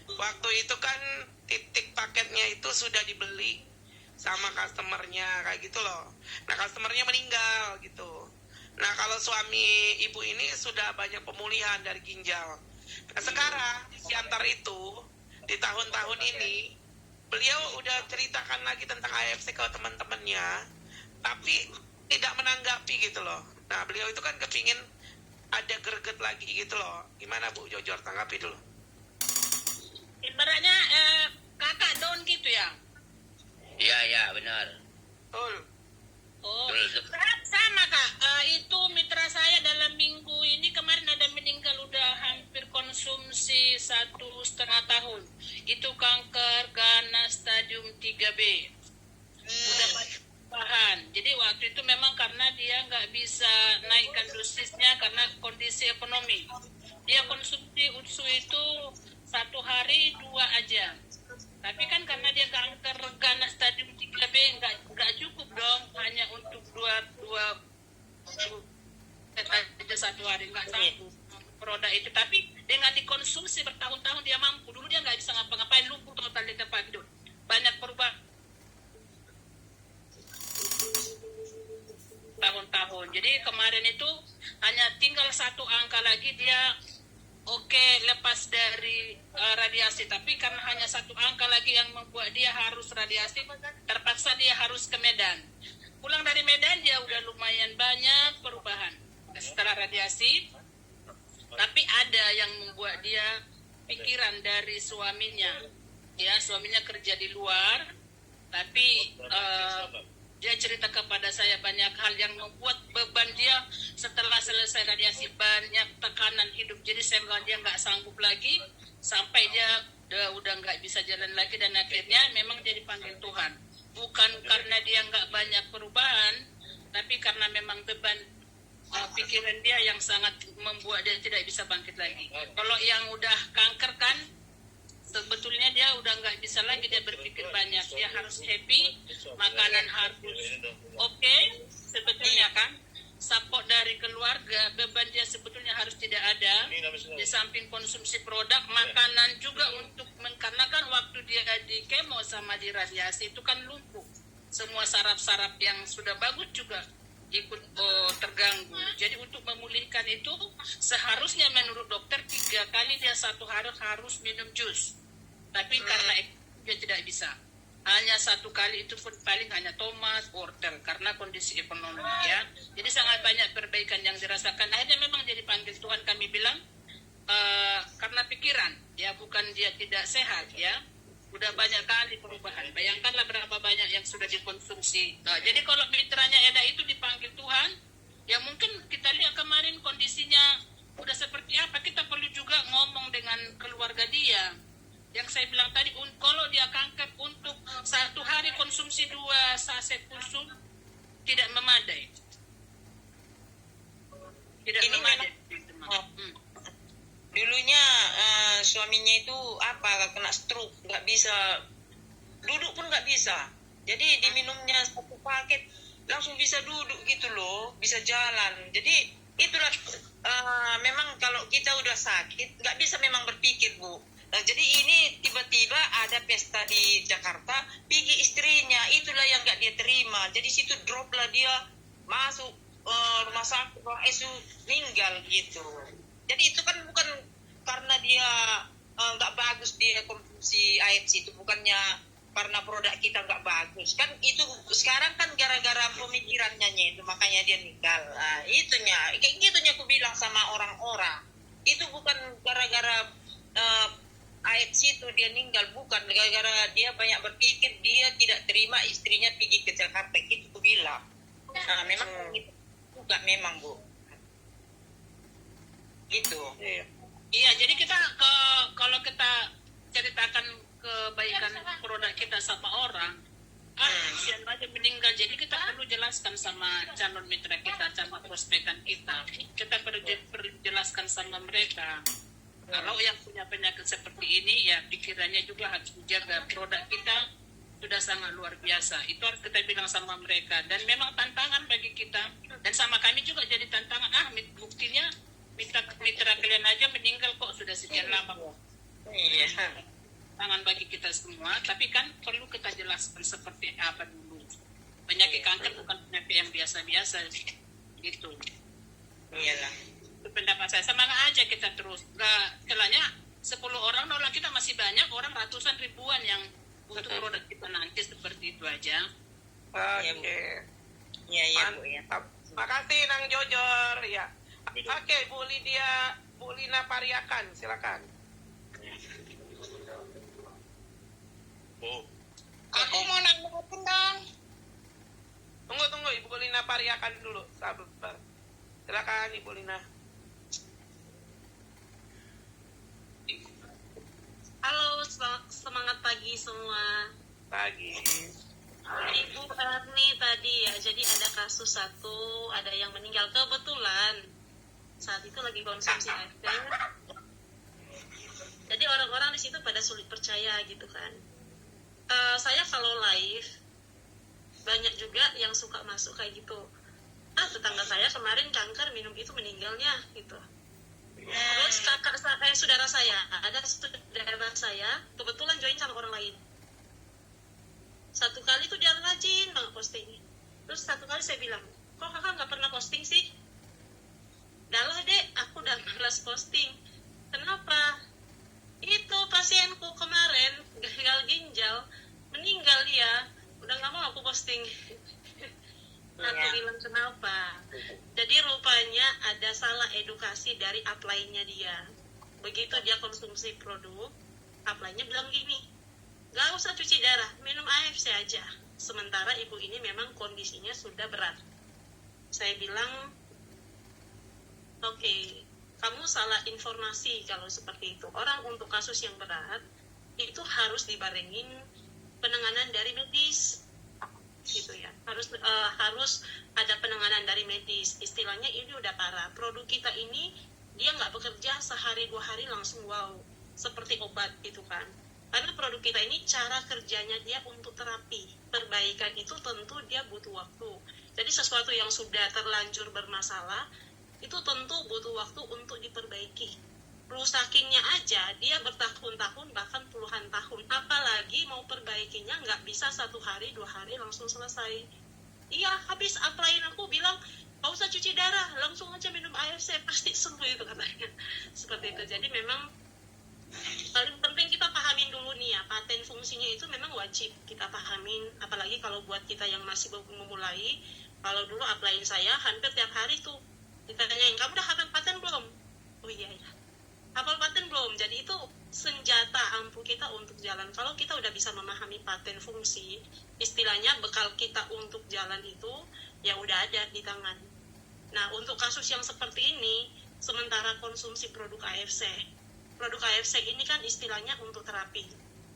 Waktu itu kan titik paketnya itu sudah dibeli sama customernya kayak gitu loh. Nah customernya meninggal gitu. Nah kalau suami ibu ini sudah banyak pemulihan dari ginjal. Nah sekarang di Siantar itu di tahun-tahun ini beliau udah ceritakan lagi tentang AFC ke teman-temannya, tapi tidak menanggapi gitu loh. Nah beliau itu kan kepingin ada greget lagi gitu loh. Gimana Bu Jojor, tanggapi dulu. Ibaratnya kakak down gitu ya. Iya, benar. Betul. Oh, Betul. sama Kak. Itu mitra saya dalam minggu ini kemarin ada meninggal, udah hampir konsumsi 1,5 tahun. Itu kanker ganas stadium 3B. Udah bahan. Jadi waktu itu memang karena dia nggak bisa naikkan dosisnya karena kondisi ekonomi. Dia konsumsi UTSU itu 1 hari 2 aja. Tapi kan karena dia kanker ganas stadium 3B nggak cukup dong, hanya untuk dua aja 1 hari, nggak sanggup produk itu. Tapi dengan dikonsumsi bertahun-tahun dia mampu. Dulu dia nggak bisa ngapa-ngapain, lumpuh total di tempat tidur. Banyak perubahan tahun-tahun. Jadi kemarin itu hanya tinggal 1 angka lagi dia lepas dari radiasi, tapi karena hanya 1 angka lagi yang membuat dia harus radiasi, terpaksa dia harus ke Medan. Pulang dari Medan dia udah lumayan banyak perubahan setelah radiasi, tapi ada yang membuat dia pikiran dari suaminya. Ya, suaminya kerja di luar, tapi dia cerita kepada saya banyak hal yang membuat beban dia setelah selesai radiasi, banyak tekanan hidup. Jadi saya bilang dia nggak sanggup lagi, sampai dia udah nggak bisa jalan lagi, dan akhirnya memang dia dipanggil Tuhan. Bukan karena dia nggak banyak perubahan, tapi karena memang beban pikiran dia yang sangat membuat dia tidak bisa bangkit lagi. Kalau yang udah kanker kan, sebetulnya dia udah nggak bisa lagi dia berpikir banyak, dia harus happy, makanan harus oke, sebetulnya kan support dari keluarga, beban dia sebetulnya harus tidak ada. Di samping konsumsi produk, makanan juga untuk karena kan waktu dia di kemo sama di radiasi itu kan lumpuh. Semua saraf-saraf yang sudah bagus juga ikut terganggu. Jadi untuk memulihkan itu seharusnya menurut dokter 3 kali dia 1 hari harus minum jus. Tapi karena dia tidak bisa. Hanya 1 kali itu pun paling hanya tomat, wortel karena kondisi ekonomi ya. Jadi sangat banyak perbaikan yang dirasakan. Akhirnya memang jadi panggil Tuhan, kami bilang karena pikiran ya, bukan dia tidak sehat ya. Udah banyak kali perubahan. Bayangkanlah berapa banyak yang sudah dikonsumsi. Jadi kalau mitranya Eda itu dipanggil Tuhan, ya mungkin kita lihat kemarin kondisinya udah seperti apa. Kita perlu juga ngomong dengan keluarga dia. Yang saya bilang tadi, kalau dia kanker untuk 1 hari konsumsi 2 saset pulsul tidak memadai. Tidak Ini memadai. Dulunya suaminya itu kena stroke, nggak bisa duduk pun nggak bisa. Jadi diminumnya 1 paket langsung bisa duduk gitu loh, bisa jalan. Jadi itulah memang kalau kita udah sakit nggak bisa memang berpikir, Bu. Jadi ini tiba-tiba ada pesta di Jakarta, pergi istrinya, itulah yang nggak dia terima. Jadi situ drop lah dia, masuk rumah sakit, meninggal gitu. Jadi itu kan bukan karena dia nggak bagus dia konsumsi AFC, itu bukannya karena produk kita nggak bagus. Kan itu sekarang kan gara-gara pemikirannya itu makanya dia meninggal. Nah, itunya, kayak gitunya aku bilang sama orang-orang. Itu bukan gara-gara AFC itu dia meninggal, bukan gara-gara dia banyak berpikir, dia tidak terima istrinya pergi ke Jakarta, gitu aku bilang. Nah, memang itu juga memang, Bu. Gitu. Iya, jadi kita kalau kita ceritakan kebaikan produk kita sama orang, kasihan aja meninggal. Jadi kita perlu jelaskan sama calon mitra kita, sama prospekan kita. Kita perlu jelaskan sama mereka. Kalau yang punya penyakit seperti ini, ya pikirannya juga harus dijaga. Produk kita sudah sangat luar biasa. Itu harus kita bilang sama mereka. Dan memang tantangan bagi kita. Dan sama kami juga jadi tantangan. Buktinya mitra kalian aja meninggal kok sudah sekian lama. Iya. Tantangan bagi kita semua. Tapi kan perlu kita jelaskan seperti apa dulu. Penyakit kanker bukan penyakit yang biasa-biasa. Gitu. Iyalah. Pendapat saya, semangat aja kita terus. Setelahnya 10 orang nolak kita masih banyak, orang ratusan ribuan yang untuk produk kita nanti seperti itu aja. Oke. Iya, Bu ya. Makasih Nang Jojor ya. Oke, Bu Lina Pariakan, silakan. Aku mau nanya dong. Tunggu Ibu Lina Pariakan dulu, sabar. Silakan Ibu Lina. Halo, semangat pagi semua. Pagi. Ibu Erni tadi ya, jadi ada kasus 1, ada yang meninggal. Kebetulan saat itu lagi konsumsi AFP. Jadi orang-orang di situ pada sulit percaya gitu kan. Saya kalau live banyak juga yang suka masuk kayak gitu. Tetangga saya kemarin kanker minum itu meninggalnya gitu. Terus saudara saya, ada saudara saya kebetulan join sama orang lain. 1 kali tuh dia rajin banget posting. Terus 1 kali saya bilang, kok kakak nggak pernah posting sih? Dalah dek, aku udah malas posting. Kenapa? Itu pasienku kemarin gagal ginjal, meninggal dia. Udah nggak mau aku posting. Aku bilang kenapa? Jadi rupanya ada salah edukasi dari upline-nya dia. Begitu dia konsumsi produk, upline-nya bilang gini, gak usah cuci darah, minum AFC aja. Sementara ibu ini memang kondisinya sudah berat. Saya bilang, oke, kamu salah informasi kalau seperti itu. Orang untuk kasus yang berat, itu harus dibarengin penanganan dari medis. Gitu ya, harus ada penanganan dari medis. Istilahnya ini udah parah. Produk kita ini dia nggak bekerja sehari 2 hari langsung wow seperti obat gitu kan. Karena produk kita ini cara kerjanya dia untuk terapi. Perbaikan itu tentu dia butuh waktu. Jadi sesuatu yang sudah terlanjur bermasalah itu tentu butuh waktu untuk diperbaiki. Rusakinnya aja dia bertahun-tahun bahkan puluhan tahun. Apalagi lagi mau perbaikinya nggak bisa 1 hari 2 hari langsung selesai. Iya, habis applyin aku bilang nggak usah cuci darah, langsung aja minum AFC pasti sembuh itu katanya. Seperti itu. Jadi memang paling penting kita pahamin dulu nih ya, paten fungsinya itu memang wajib kita pahamin, apalagi kalau buat kita yang masih baru memulai. Kalau dulu applyin saya hampir tiap hari tuh ditanyain, kamu udah hafal paten belum? Oh iya ya, hafal paten belum? Jadi itu senjata ampuh kita untuk jalan. Kalau kita udah bisa memahami paten fungsi, istilahnya bekal kita untuk jalan itu ya udah ada di tangan. Nah, untuk kasus yang seperti ini, sementara konsumsi produk AFC ini kan istilahnya untuk terapi.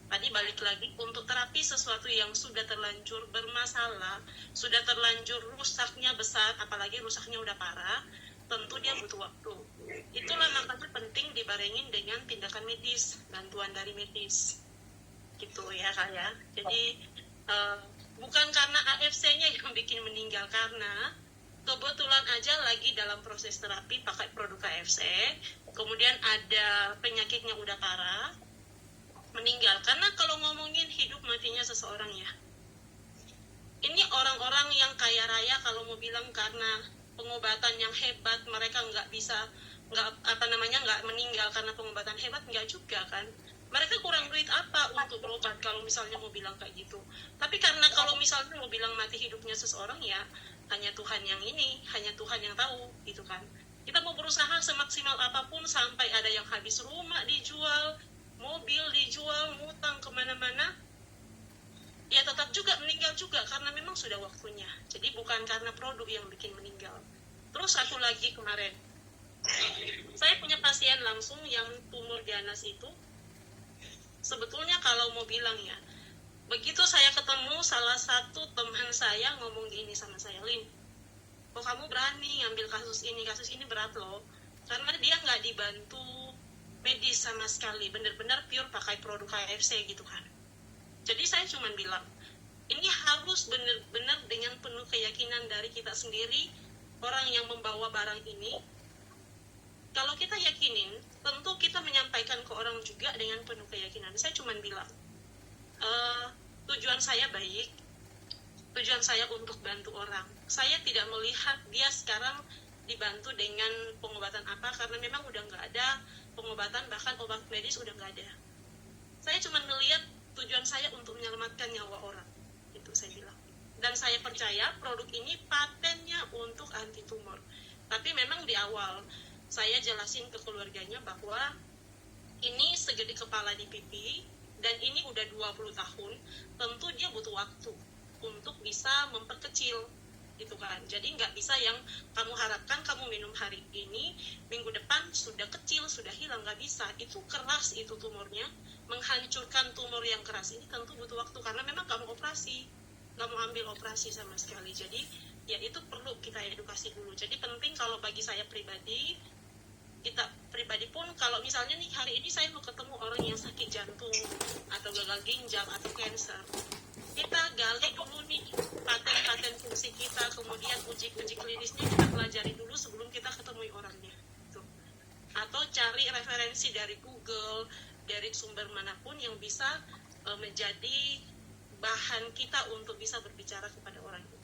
Tadi balik lagi, untuk terapi sesuatu yang sudah terlanjur bermasalah, sudah terlanjur rusaknya besar, apalagi rusaknya udah parah, tentu dia butuh waktu. Itulah makanya penting dibarengin dengan tindakan medis, bantuan dari medis. Gitu ya Kak ya. Jadi bukan karena AFC-nya yang bikin meninggal, karena kebetulan aja lagi dalam proses terapi pakai produk AFC, kemudian ada penyakitnya udah parah, meninggal. Karena kalau ngomongin hidup matinya seseorang ya, ini orang-orang yang kaya raya kalau mau bilang karena pengobatan yang hebat mereka nggak meninggal karena pengobatan hebat, nggak juga kan. Mereka kurang duit apa untuk berobat kalau misalnya mau bilang kayak gitu. Tapi karena kalau misalnya mau bilang mati hidupnya seseorang ya hanya Tuhan yang tahu gitu kan. Kita mau berusaha semaksimal apapun sampai ada yang habis rumah dijual, mobil dijual, ngutang kemana-mana, ya tetap juga meninggal juga karena memang sudah waktunya. Jadi bukan karena produk yang bikin meninggal. Terus satu lagi kemarin, saya punya pasien langsung yang tumor ganas itu. Sebetulnya kalau mau bilang ya, begitu saya ketemu salah satu teman saya ngomong gini sama saya, Lin, kok kamu berani ngambil kasus ini berat loh. Karena dia nggak dibantu medis sama sekali, benar-benar pure pakai produk KFC gitu kan. Jadi saya cuma bilang, ini harus benar-benar dengan penuh keyakinan dari kita sendiri, orang yang membawa barang ini. Kalau kita yakinin, tentu kita menyampaikan ke orang juga dengan penuh keyakinan. Saya cuma bilang, tujuan saya baik, tujuan saya untuk bantu orang. Saya tidak melihat dia sekarang dibantu dengan pengobatan apa, karena memang udah nggak ada pengobatan, bahkan obat medis udah nggak ada. Saya cuma melihat tujuan saya untuk menyelamatkan nyawa orang, itu saya bilang. Dan saya percaya produk ini patennya untuk anti tumor. Tapi memang di awal saya jelasin ke keluarganya bahwa ini segede kepala di pipi dan ini udah 20 tahun, tentu dia butuh waktu untuk bisa memperkecil gitu kan. Jadi nggak bisa yang kamu harapkan kamu minum hari ini, minggu depan sudah kecil, sudah hilang, nggak bisa. Itu keras itu tumornya, menghancurkan tumor yang keras ini tentu butuh waktu karena memang kamu operasi, nggak mau ambil operasi sama sekali. Jadi ya itu perlu kita edukasi dulu. Jadi penting kalau bagi saya pribadi, kita pribadi pun kalau misalnya nih hari ini saya mau ketemu orang yang sakit jantung atau gagal ginjal atau cancer, kita gali dulu nih paten fungsi kita, kemudian uji klinisnya kita pelajari dulu sebelum kita ketemu orangnya gitu. Atau cari referensi dari Google, dari sumber manapun yang bisa menjadi bahan kita untuk bisa berbicara kepada orang itu.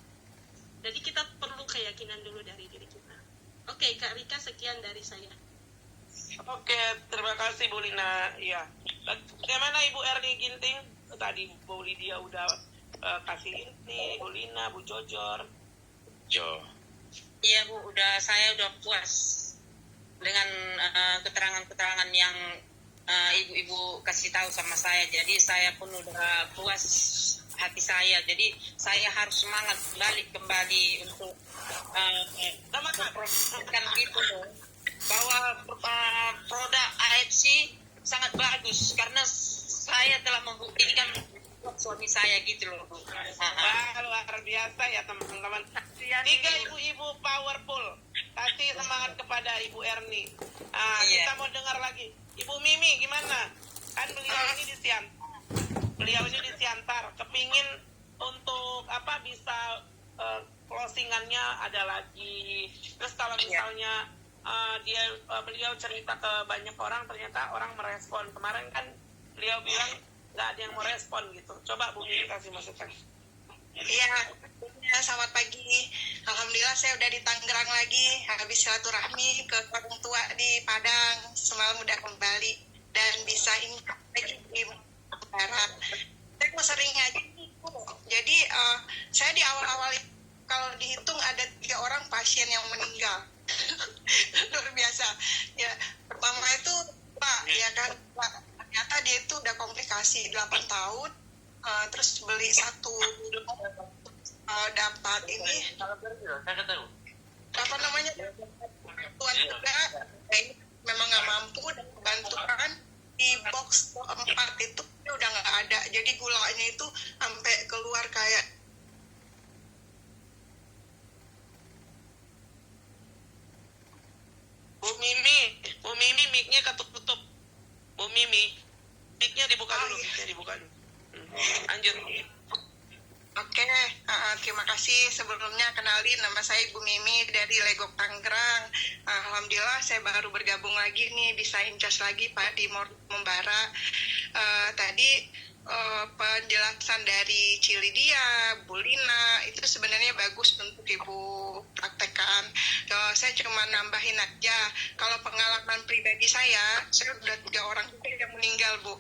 Jadi kita perlu keyakinan dulu dari diri kita. Oke, Kak Rika, sekian dari saya. Oke, terima kasih Bu Lina. Ya, bagaimana Ibu Erni Ginting? Tadi Bu Lydia udah kasih ini, Bu Lina, Bu Jojor. Iya Bu, saya udah puas dengan keterangan-keterangan yang ibu-ibu kasih tahu sama saya. Jadi saya pun udah puas hati saya. Jadi saya harus semangat kembali untuk mempromosikan itu bahwa produk AFC sangat bagus karena saya telah membuktikan suami saya gitu loh. Wah, luar biasa ya teman-teman. 3 ibu-ibu powerful. Kasih semangat kepada Ibu Erni. Kita mau dengar lagi. Ibu Mimi gimana? Kan beliau ini di Siantar. Kepingin untuk bisa closingannya ada lagi. Terus kalau misalnya beliau cerita ke banyak orang, ternyata orang merespon. Kemarin kan beliau bilang nggak ada yang mau respon gitu. Coba Bu Mimi kasih masukan. Iya, selamat pagi. Alhamdulillah saya udah di Tangerang lagi. Habis silaturahmi ke orang tua di Padang. Semalam udah kembali dan bisa income lagi di Barat. Saya mau sering aja. Jadi saya di awal-awal kalau dihitung ada 3 orang pasien yang meninggal. Luar biasa. Ya, pertama itu Pak, ya kan Pak. Ternyata dia itu udah komplikasi 8 tahun. Terus beli satu dapat ini apa namanya bantuan juga memang nggak mampu dan bantuan di box 4 itu udah nggak ada, jadi gulanya itu sampai keluar kayak Bu Mimi mic-nya ketutup. Bu Mimi, mic-nya dibuka dulu, mic-nya dibuka dulu. Lanjut. Oke, terima kasih. Sebelumnya kenalin, nama saya Ibu Mimi dari Legok Tangerang. Alhamdulillah saya baru bergabung lagi nih, bisa incas lagi Pak di Membara. Tadi penjelasan dari Cilidia, Bu Lina, itu sebenarnya bagus untuk Ibu praktekkan. Saya cuma nambahin aja, kalau pengalaman pribadi saya udah 3 orang juga yang meninggal Bu.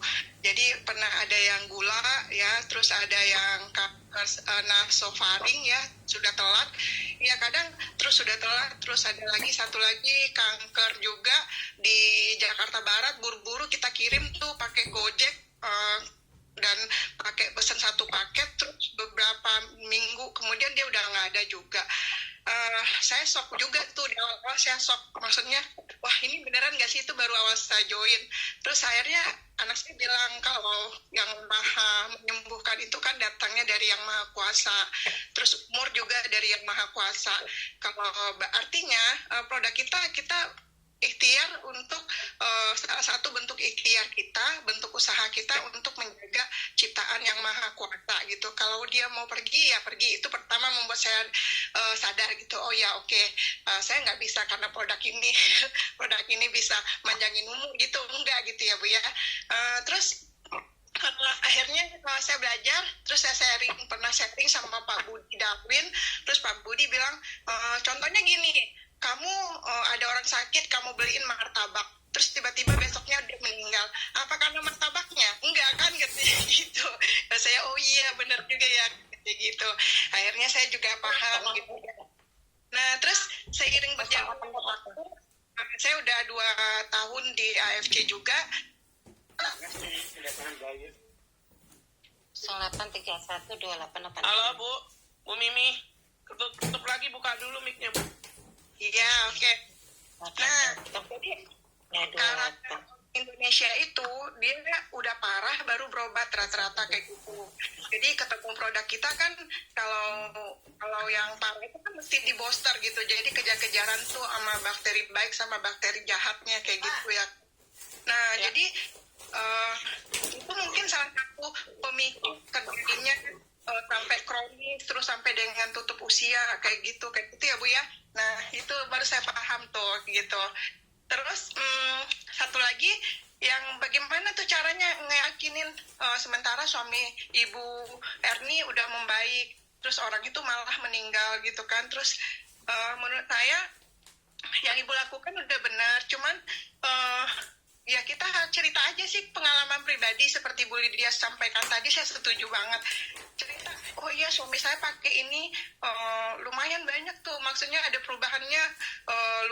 Jadi pernah ada yang gula ya, terus ada yang kanker nasofaring ya, sudah telat. Ya kadang terus sudah telat, terus ada lagi satu lagi kanker juga di Jakarta Barat, buru-buru kita kirim tuh pakai Gojek dan pakai pesan 1 paket, terus beberapa minggu kemudian dia udah nggak ada juga. Saya shock juga tuh, di awal saya shock, maksudnya wah ini beneran nggak sih, itu baru awal saya join. Terus akhirnya anak saya bilang kalau yang maha menyembuhkan itu kan datangnya dari yang maha kuasa, terus umur juga dari yang maha kuasa. Kalau artinya produk kita ikhtiar untuk salah satu bentuk ikhtiar kita, bentuk usaha kita untuk menjaga ciptaan yang maha kuasa gitu. Kalau dia mau pergi ya pergi, itu pertama membuat saya sadar gitu, oh ya oke, saya nggak bisa karena produk ini bisa manjangin umur gitu, enggak gitu ya Bu ya. Terus akhirnya saya belajar, terus saya pernah sharing sama Pak Budi Darwin, terus Pak Budi bilang, contohnya gini, kamu ada orang sakit, kamu beliin martabak, terus tiba-tiba besoknya dia meninggal, apa karena martabaknya? Enggak kan, gitu. Nah, saya oh iya benar juga ya, gitu. Akhirnya saya juga paham gitu. Nah terus seiring berjalannya waktu, saya udah 2 tahun di AFC juga. 08312888. Halo Bu Mimi, tutup lagi, buka dulu mic-nya Bu. Iya, oke. Nah, jadi karena Indonesia itu dia udah parah baru berobat rata-rata kayak gitu. Jadi ketemu produk kita kan kalau yang parah itu kan mesti di booster gitu. Jadi kejar-kejaran tuh sama bakteri baik sama bakteri jahatnya kayak gitu ya. Nah, jadi itu mungkin salah satu pemicu terjadinya sampai kronis terus sampai dengan tutup usia kayak gitu ya Bu ya. Nah itu baru saya paham tuh gitu. Terus satu lagi yang bagaimana tuh caranya ngeyakinin sementara suami Ibu Erni udah membaik, terus orang itu malah meninggal gitu kan. Terus menurut saya yang Ibu lakukan udah benar, cuman ya kita cerita aja sih pengalaman pribadi seperti Bu Lydia sampaikan tadi, saya setuju banget. Cerita, oh iya suami saya pakai ini lumayan banyak tuh, maksudnya ada perubahannya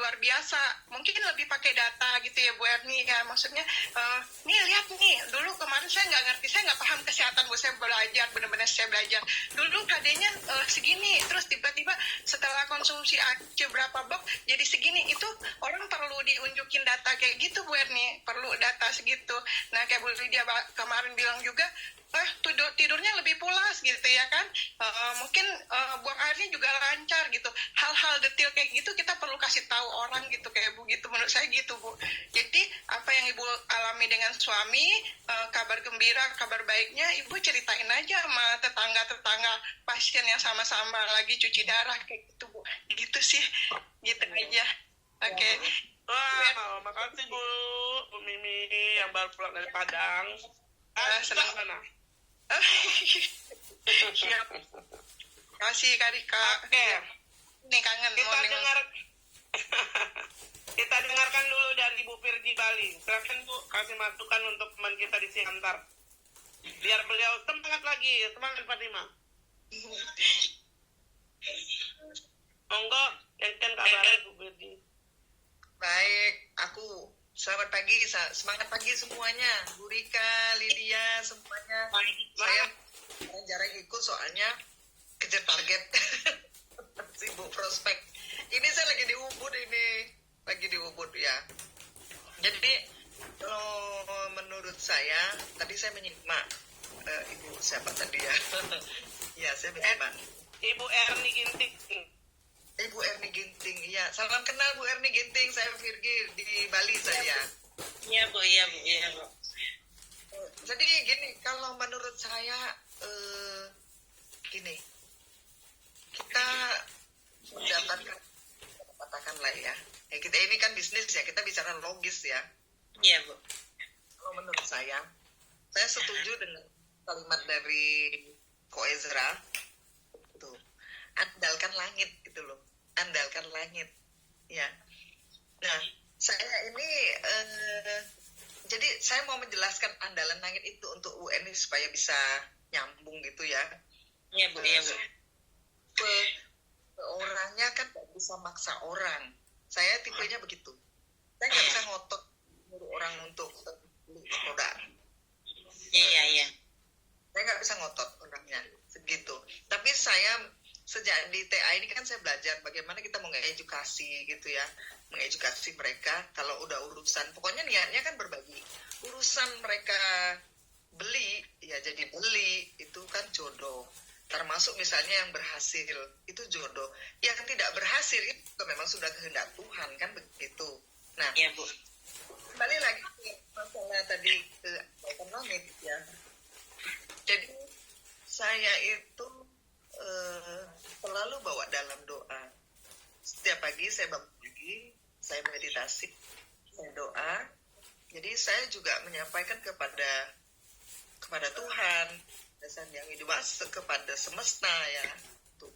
luar biasa. Mungkin lebih pakai data gitu ya Bu Erni ya, maksudnya nih lihat nih, dulu kemarin saya nggak ngerti, saya nggak paham kesehatan Bu, saya belajar, benar-benar saya belajar. Dulu KD-nya segini, terus tiba-tiba setelah konsumsi AC berapa box jadi segini. Itu orang perlu diunjukin data kayak gitu Bu Erni, perlu data segitu. Nah kayak Bu Lydia kemarin bilang juga, tidurnya lebih pulas gitu ya kan, mungkin buang airnya juga lancar gitu. Hal-hal detail kayak gitu kita perlu kasih tahu orang gitu kayak Bu gitu, menurut saya gitu Bu. Jadi apa yang Ibu alami dengan suami, kabar gembira, kabar baiknya Ibu ceritain aja sama tetangga-tetangga pasien yang sama-sama lagi cuci darah kayak gitu Bu. Gitu sih, gitu aja. Oke. Wah, makasih Bu Mimi yang baru pulang dari Padang. Senang sana. Siap. Kasih Kak Rika. Oke. Nih kangen Kita morning. dengar kita dengarkan dulu dari Bu Firji Bali. Silakan Bu, kasih masukan untuk teman kita di Siantar. Biar beliau semangat lagi, semangat Fatima. Monggo, yang kabarnya Bu Firji. Baik, aku selamat pagi, semangat pagi semuanya. Bu Rika, Lydia, semuanya. Saya jarang ikut soalnya kejar target. Sibuk prospek. Ini saya lagi di Ubud ya. Jadi kalau menurut saya, tadi saya menyimak Ibu siapa tadi ya? Ya, saya menyimak. Ibu Erni Ginting. Ibu Erni Ginting, iya. Salam kenal Bu Erni Ginting, saya Virgi di Bali saya. Iya Bu. Jadi gini, kalau menurut saya gini, kita mendapatkan, katakanlah ya, kita ini kan bisnis ya, kita bicara logis ya. Iya Bu. Kalau menurut saya setuju dengan kalimat dari Ko Ezra, tuh, andalkan langit gitu loh, andalkan langit, ya. Nah, saya ini jadi saya mau menjelaskan andalan langit itu untuk UN supaya bisa nyambung gitu ya. Iya Bu. Orangnya kan nggak bisa maksa orang. Saya tipenya begitu. Saya nggak bisa ngotot nyuruh orang untuk beli produk. Iya. Saya nggak bisa ngotot orangnya segitu. Tapi saya sejak di TA ini kan saya belajar bagaimana kita mengedukasi gitu ya, mengedukasi mereka. Kalau udah urusan, pokoknya niatnya kan berbagi. Urusan mereka beli, ya jadi beli, itu kan jodoh. Termasuk misalnya yang berhasil, itu jodoh. Yang tidak berhasil itu memang sudah kehendak Tuhan, kan begitu. Nah, Iya Bu. kembali lagi ke masalah tadi ke langit ya. Jadi saya itu selalu bawa dalam doa. Setiap pagi saya bangun pagi, saya meditasi, saya doa. Jadi saya juga menyampaikan kepada Tuhan, dasar yang hidup kepada semesta ya, untuk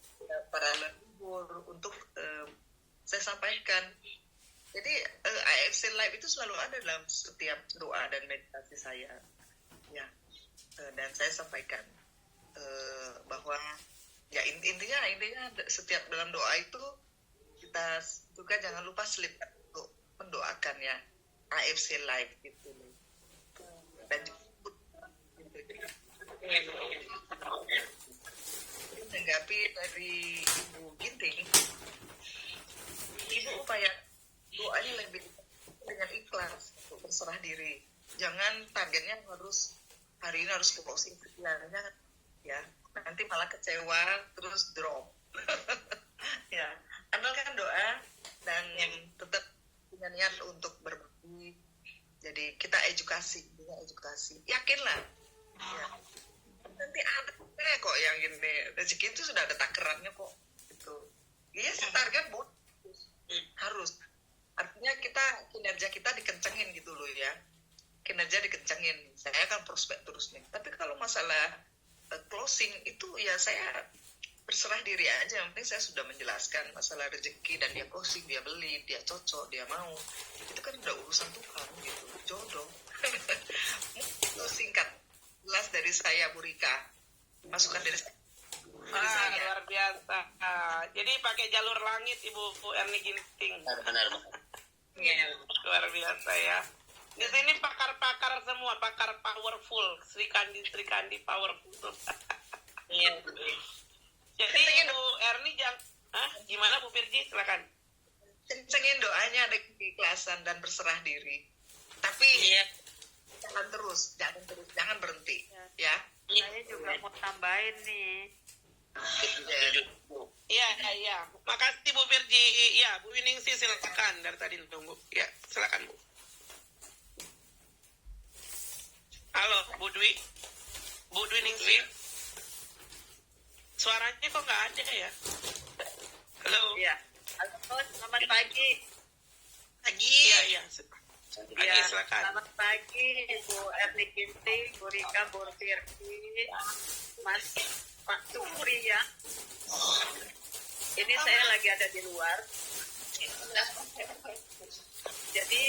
para leluhur, untuk saya sampaikan. Jadi AFC Live itu selalu ada dalam setiap doa dan meditasi saya, ya. Dan saya sampaikan bahwa ya intinya setiap dalam doa itu kita juga jangan lupa selipkan untuk mendoakan ya AFC Live gitu. Dan menanggapi dari Ibu Ginting, Ibu upaya doanya lebih dengan ikhlas untuk berserah diri. Jangan targetnya harus hari ini harus closing sekian, ya. Nanti malah kecewa terus drop. Ya, andalkan doa dan tetap punya niat untuk berbagi. Jadi kita edukasi. Yakinlah. Ya. Nanti ada kok yang gini. Rezeki itu sudah ada takarannya kok. Gitu. Iya, target harus. Artinya kinerja kita dikencengin gitu loh ya. Kinerja dikencengin. Saya akan prospek terus nih. Tapi kalau masalah closing itu ya saya berserah diri aja. Yang penting saya sudah menjelaskan masalah rezeki dan dia closing, dia beli, dia cocok, dia mau. Itu kan udah urusan Tuhan gitu, jodoh. Itu singkat, jelas dari saya Bu Rika. Masukan dari saya. Luar biasa. Jadi pakai jalur langit Ibu Erni Ginting. Benar. Luar biasa ya. Di sini pakar-pakar semua, pakar powerful, Sri Kandi powerful. Iya. Jadi Ibu Erni gimana Bu Firji? Silakan. Kencengin doanya ada keikhlasan dan berserah diri. Tapi jangan berhenti, ya. Saya juga mau tambahin nih. Iya. Makasih Bu Firji. Iya, Bu Winingsi silakan dari tadi tunggu. Ya, silakan Bu. Halo, Bu Dwi Ningsi. Suaranya kok nggak ada ya? Halo. Iya. Halo, selamat pagi. Iya. Ya, silakan. Selamat pagi Ibu Erni Ginting, Bu Rika, Bu Firki, Mas Pak Supri ya. Ini saya lagi ada di luar. Jadi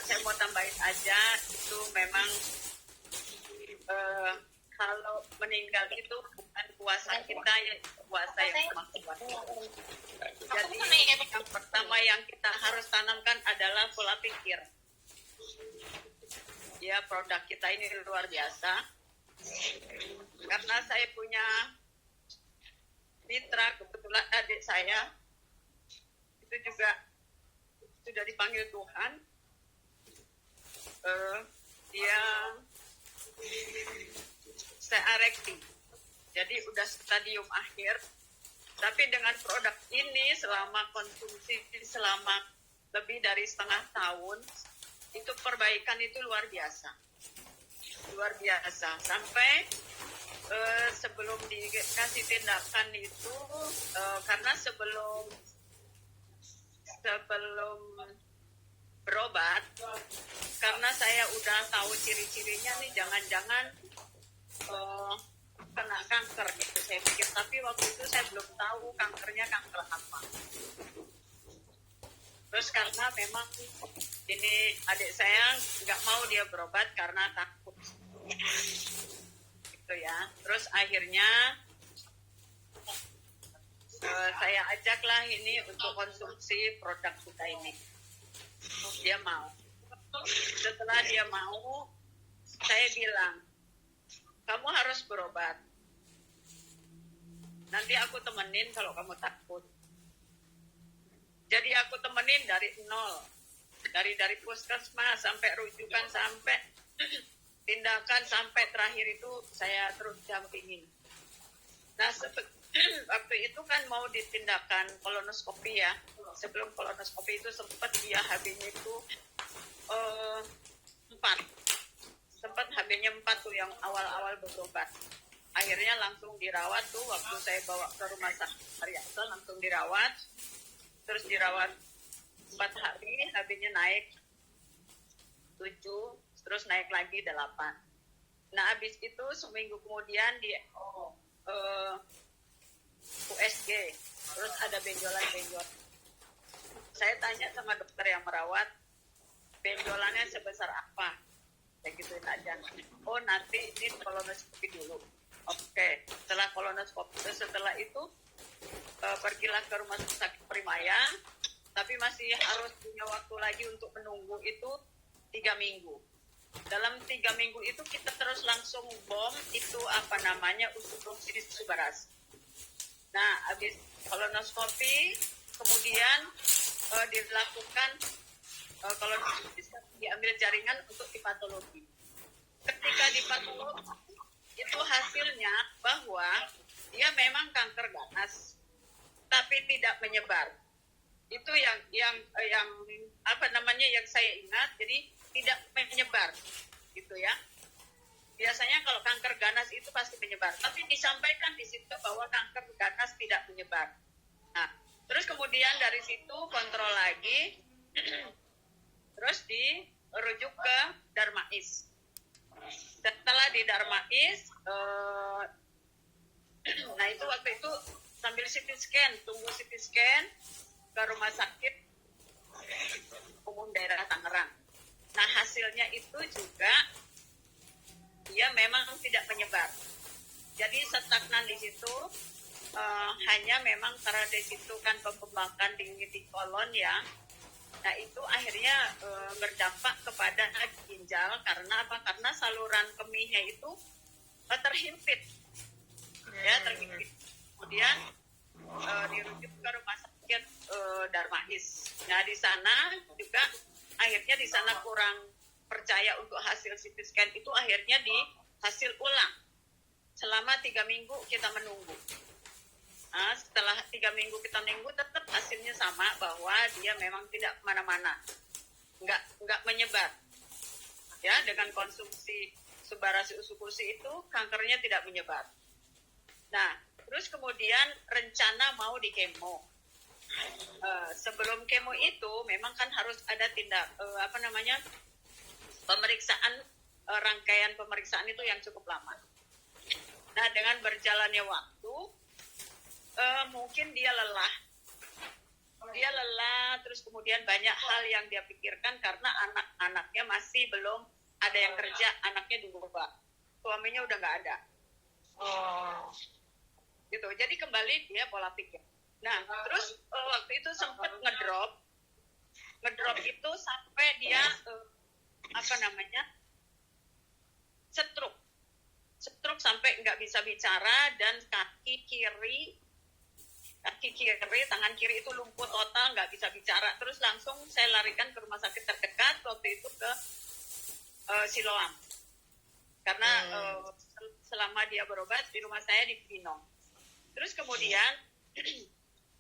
saya mau tambahin aja, itu memang kalau meninggal itu bukan puasa kita, ya puasa yang maha kuasa. Jadi yang pertama yang kita harus tanamkan adalah pola pikir. Ya, produk kita ini luar biasa. Karena saya punya mitra, kebetulan adik saya itu juga sudah dipanggil Tuhan. Dia searekti, jadi udah stadium akhir. Tapi dengan produk ini selama konsumsi selama lebih dari setengah tahun, itu perbaikan itu luar biasa sampai sebelum dikasih tindakan itu karena sebelum berobat, karena saya udah tahu ciri-cirinya nih, jangan-jangan kena kanker gitu saya pikir, tapi waktu itu saya belum tahu kankernya kanker apa. Terus karena memang ini adik saya nggak mau dia berobat karena takut gitu ya. Terus akhirnya saya ajaklah ini untuk konsumsi produk kita ini. Dia mau. Setelah dia mau, saya bilang, kamu harus berobat. Nanti aku temenin kalau kamu takut. Jadi aku temenin dari nol. Dari puskesmas sampai rujukan, sampai tindakan, sampai terakhir itu saya terus dampingin. Nah, waktu itu kan mau ditindakan kolonoskopi ya. Sebelum kolonoskopi itu sempat dia HB-nya itu 4. Sempat HB-nya 4 tuh yang awal-awal berobat. Akhirnya langsung dirawat tuh, waktu saya bawa ke rumah sakit Haryanto langsung dirawat. Terus dirawat 4 hari, HB-nya naik 7, terus naik lagi 8. Nah, habis itu seminggu kemudian di USG, terus ada benjolan-benjolan. Saya tanya sama dokter yang merawat, benjolannya sebesar apa? Saya gituin aja. Oh, nanti ini kolonoskopi dulu. Oke, setelah kolonoskopi, setelah itu pergilah ke rumah sakit Primaya, tapi masih harus punya waktu lagi untuk menunggu itu 3 minggu. Dalam 3 minggu itu kita terus langsung bom itu usus subaras. Nah, habis kolonoskopi, kemudian dilakukan kalau diambil jaringan untuk dipatologi. Ketika dipatologi, itu hasilnya bahwa dia memang kanker ganas, tapi tidak menyebar. Itu yang saya ingat. Jadi tidak menyebar, gitu ya. Biasanya kalau kanker ganas itu pasti menyebar, tapi disampaikan di situ bahwa kanker ganas tidak menyebar. Nah, terus kemudian dari situ kontrol lagi, terus dirujuk ke Darmais. Setelah di Darmais, nah itu waktu itu sambil CT scan, tunggu CT scan ke rumah sakit umum daerah Tangerang. Nah, hasilnya itu juga dia memang tidak menyebar. Jadi stagnan di situ, hanya memang karena di situ kan pembengkakan di kolon ya. Nah, itu akhirnya berdampak kepada ginjal. Karena apa? Karena saluran kemihnya itu terhimpit. Ya, terhimpit. Kemudian dirujuk ke rumah sakit Darmais. Nah, di sana juga akhirnya di sana kurang percaya untuk hasil CT scan itu, akhirnya di hasil ulang. Selama 3 minggu kita menunggu. Nah, setelah 3 minggu kita menunggu, tetap hasilnya sama bahwa dia memang tidak kemana-mana, nggak menyebar. Ya, dengan konsumsi Subarasi Usukusi itu kankernya tidak menyebar. Nah, terus kemudian rencana mau di kemo. sebelum kemo itu memang kan harus ada pemeriksaan, rangkaian pemeriksaan itu yang cukup lama. Nah, dengan berjalannya waktu, mungkin dia lelah, terus kemudian banyak hal yang dia pikirkan karena anak-anaknya masih belum ada yang kerja, anaknya dulu suaminya udah nggak ada. Gitu. Jadi kembali dia pola pikir. Nah, terus waktu itu sempat ngedrop itu sampai dia stroke sampai nggak bisa bicara, dan kaki kiri, tangan kiri itu lumpuh total, nggak bisa bicara. Terus langsung saya larikan ke rumah sakit terdekat, waktu itu ke Siloam. Karena selama dia berobat di rumah saya di Pinong. Terus kemudian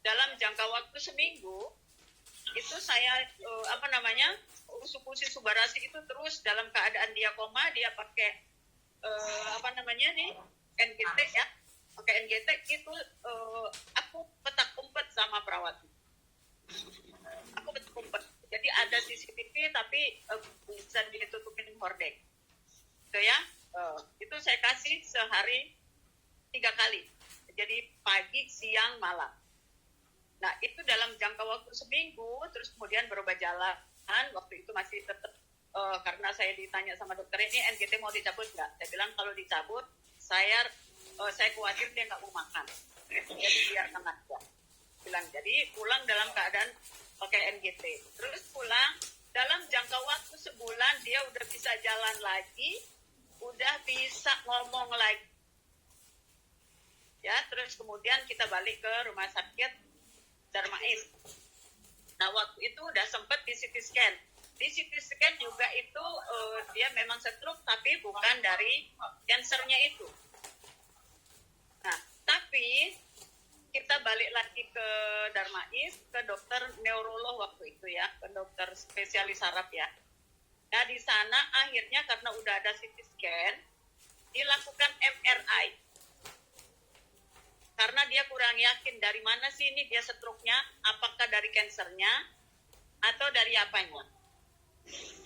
dalam jangka waktu seminggu itu saya usus subarasi itu terus dalam keadaan dia koma, dia pakai NGT ya, pakai NGT itu aku petak umpet sama perawat. Aku petak umpet. Jadi ada CCTV tapi bisa ditutupin hordeng. Itu ya, itu saya kasih sehari 3 kali. Jadi pagi, siang, malam. Nah, itu dalam jangka waktu seminggu, terus kemudian berubah jalan. Waktu itu masih tetap, karena saya ditanya sama dokter, ini NGT mau dicabut nggak? Saya bilang kalau dicabut, saya khawatir dia nggak mau makan. Jadi biarkan aja. Bilang, jadi pulang dalam keadaan pakai NGT. Terus pulang, dalam jangka waktu sebulan, dia udah bisa jalan lagi, udah bisa ngomong lagi. Ya, terus kemudian kita balik ke rumah sakit Darmais. Nah, waktu itu udah sempat di CT scan. Di CT scan juga itu dia memang stroke, tapi bukan dari kansernya itu. Nah, tapi kita balik lagi ke Darmais, ke dokter neurolog waktu itu ya, ke dokter spesialis saraf ya. Nah, di sana akhirnya karena udah ada CT scan, dilakukan MRI. Karena dia kurang yakin dari mana sih ini dia stroke-nya, apakah dari kansernya atau dari apanya.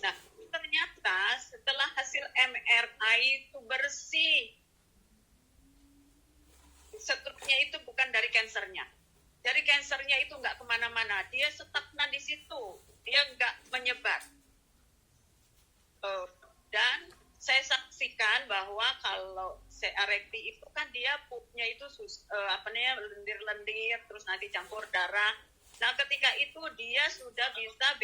Nah, ternyata setelah hasil MRI itu bersih. Stroke-nya itu bukan dari kansernya. Dari kansernya itu nggak kemana-mana, dia stagnan di situ, dia nggak menyebar. Dan saya saksikan bahwa kalau erekti itu kan dia pupnya itu lendir-lendir, terus nanti campur darah. Nah, ketika itu dia sudah bisa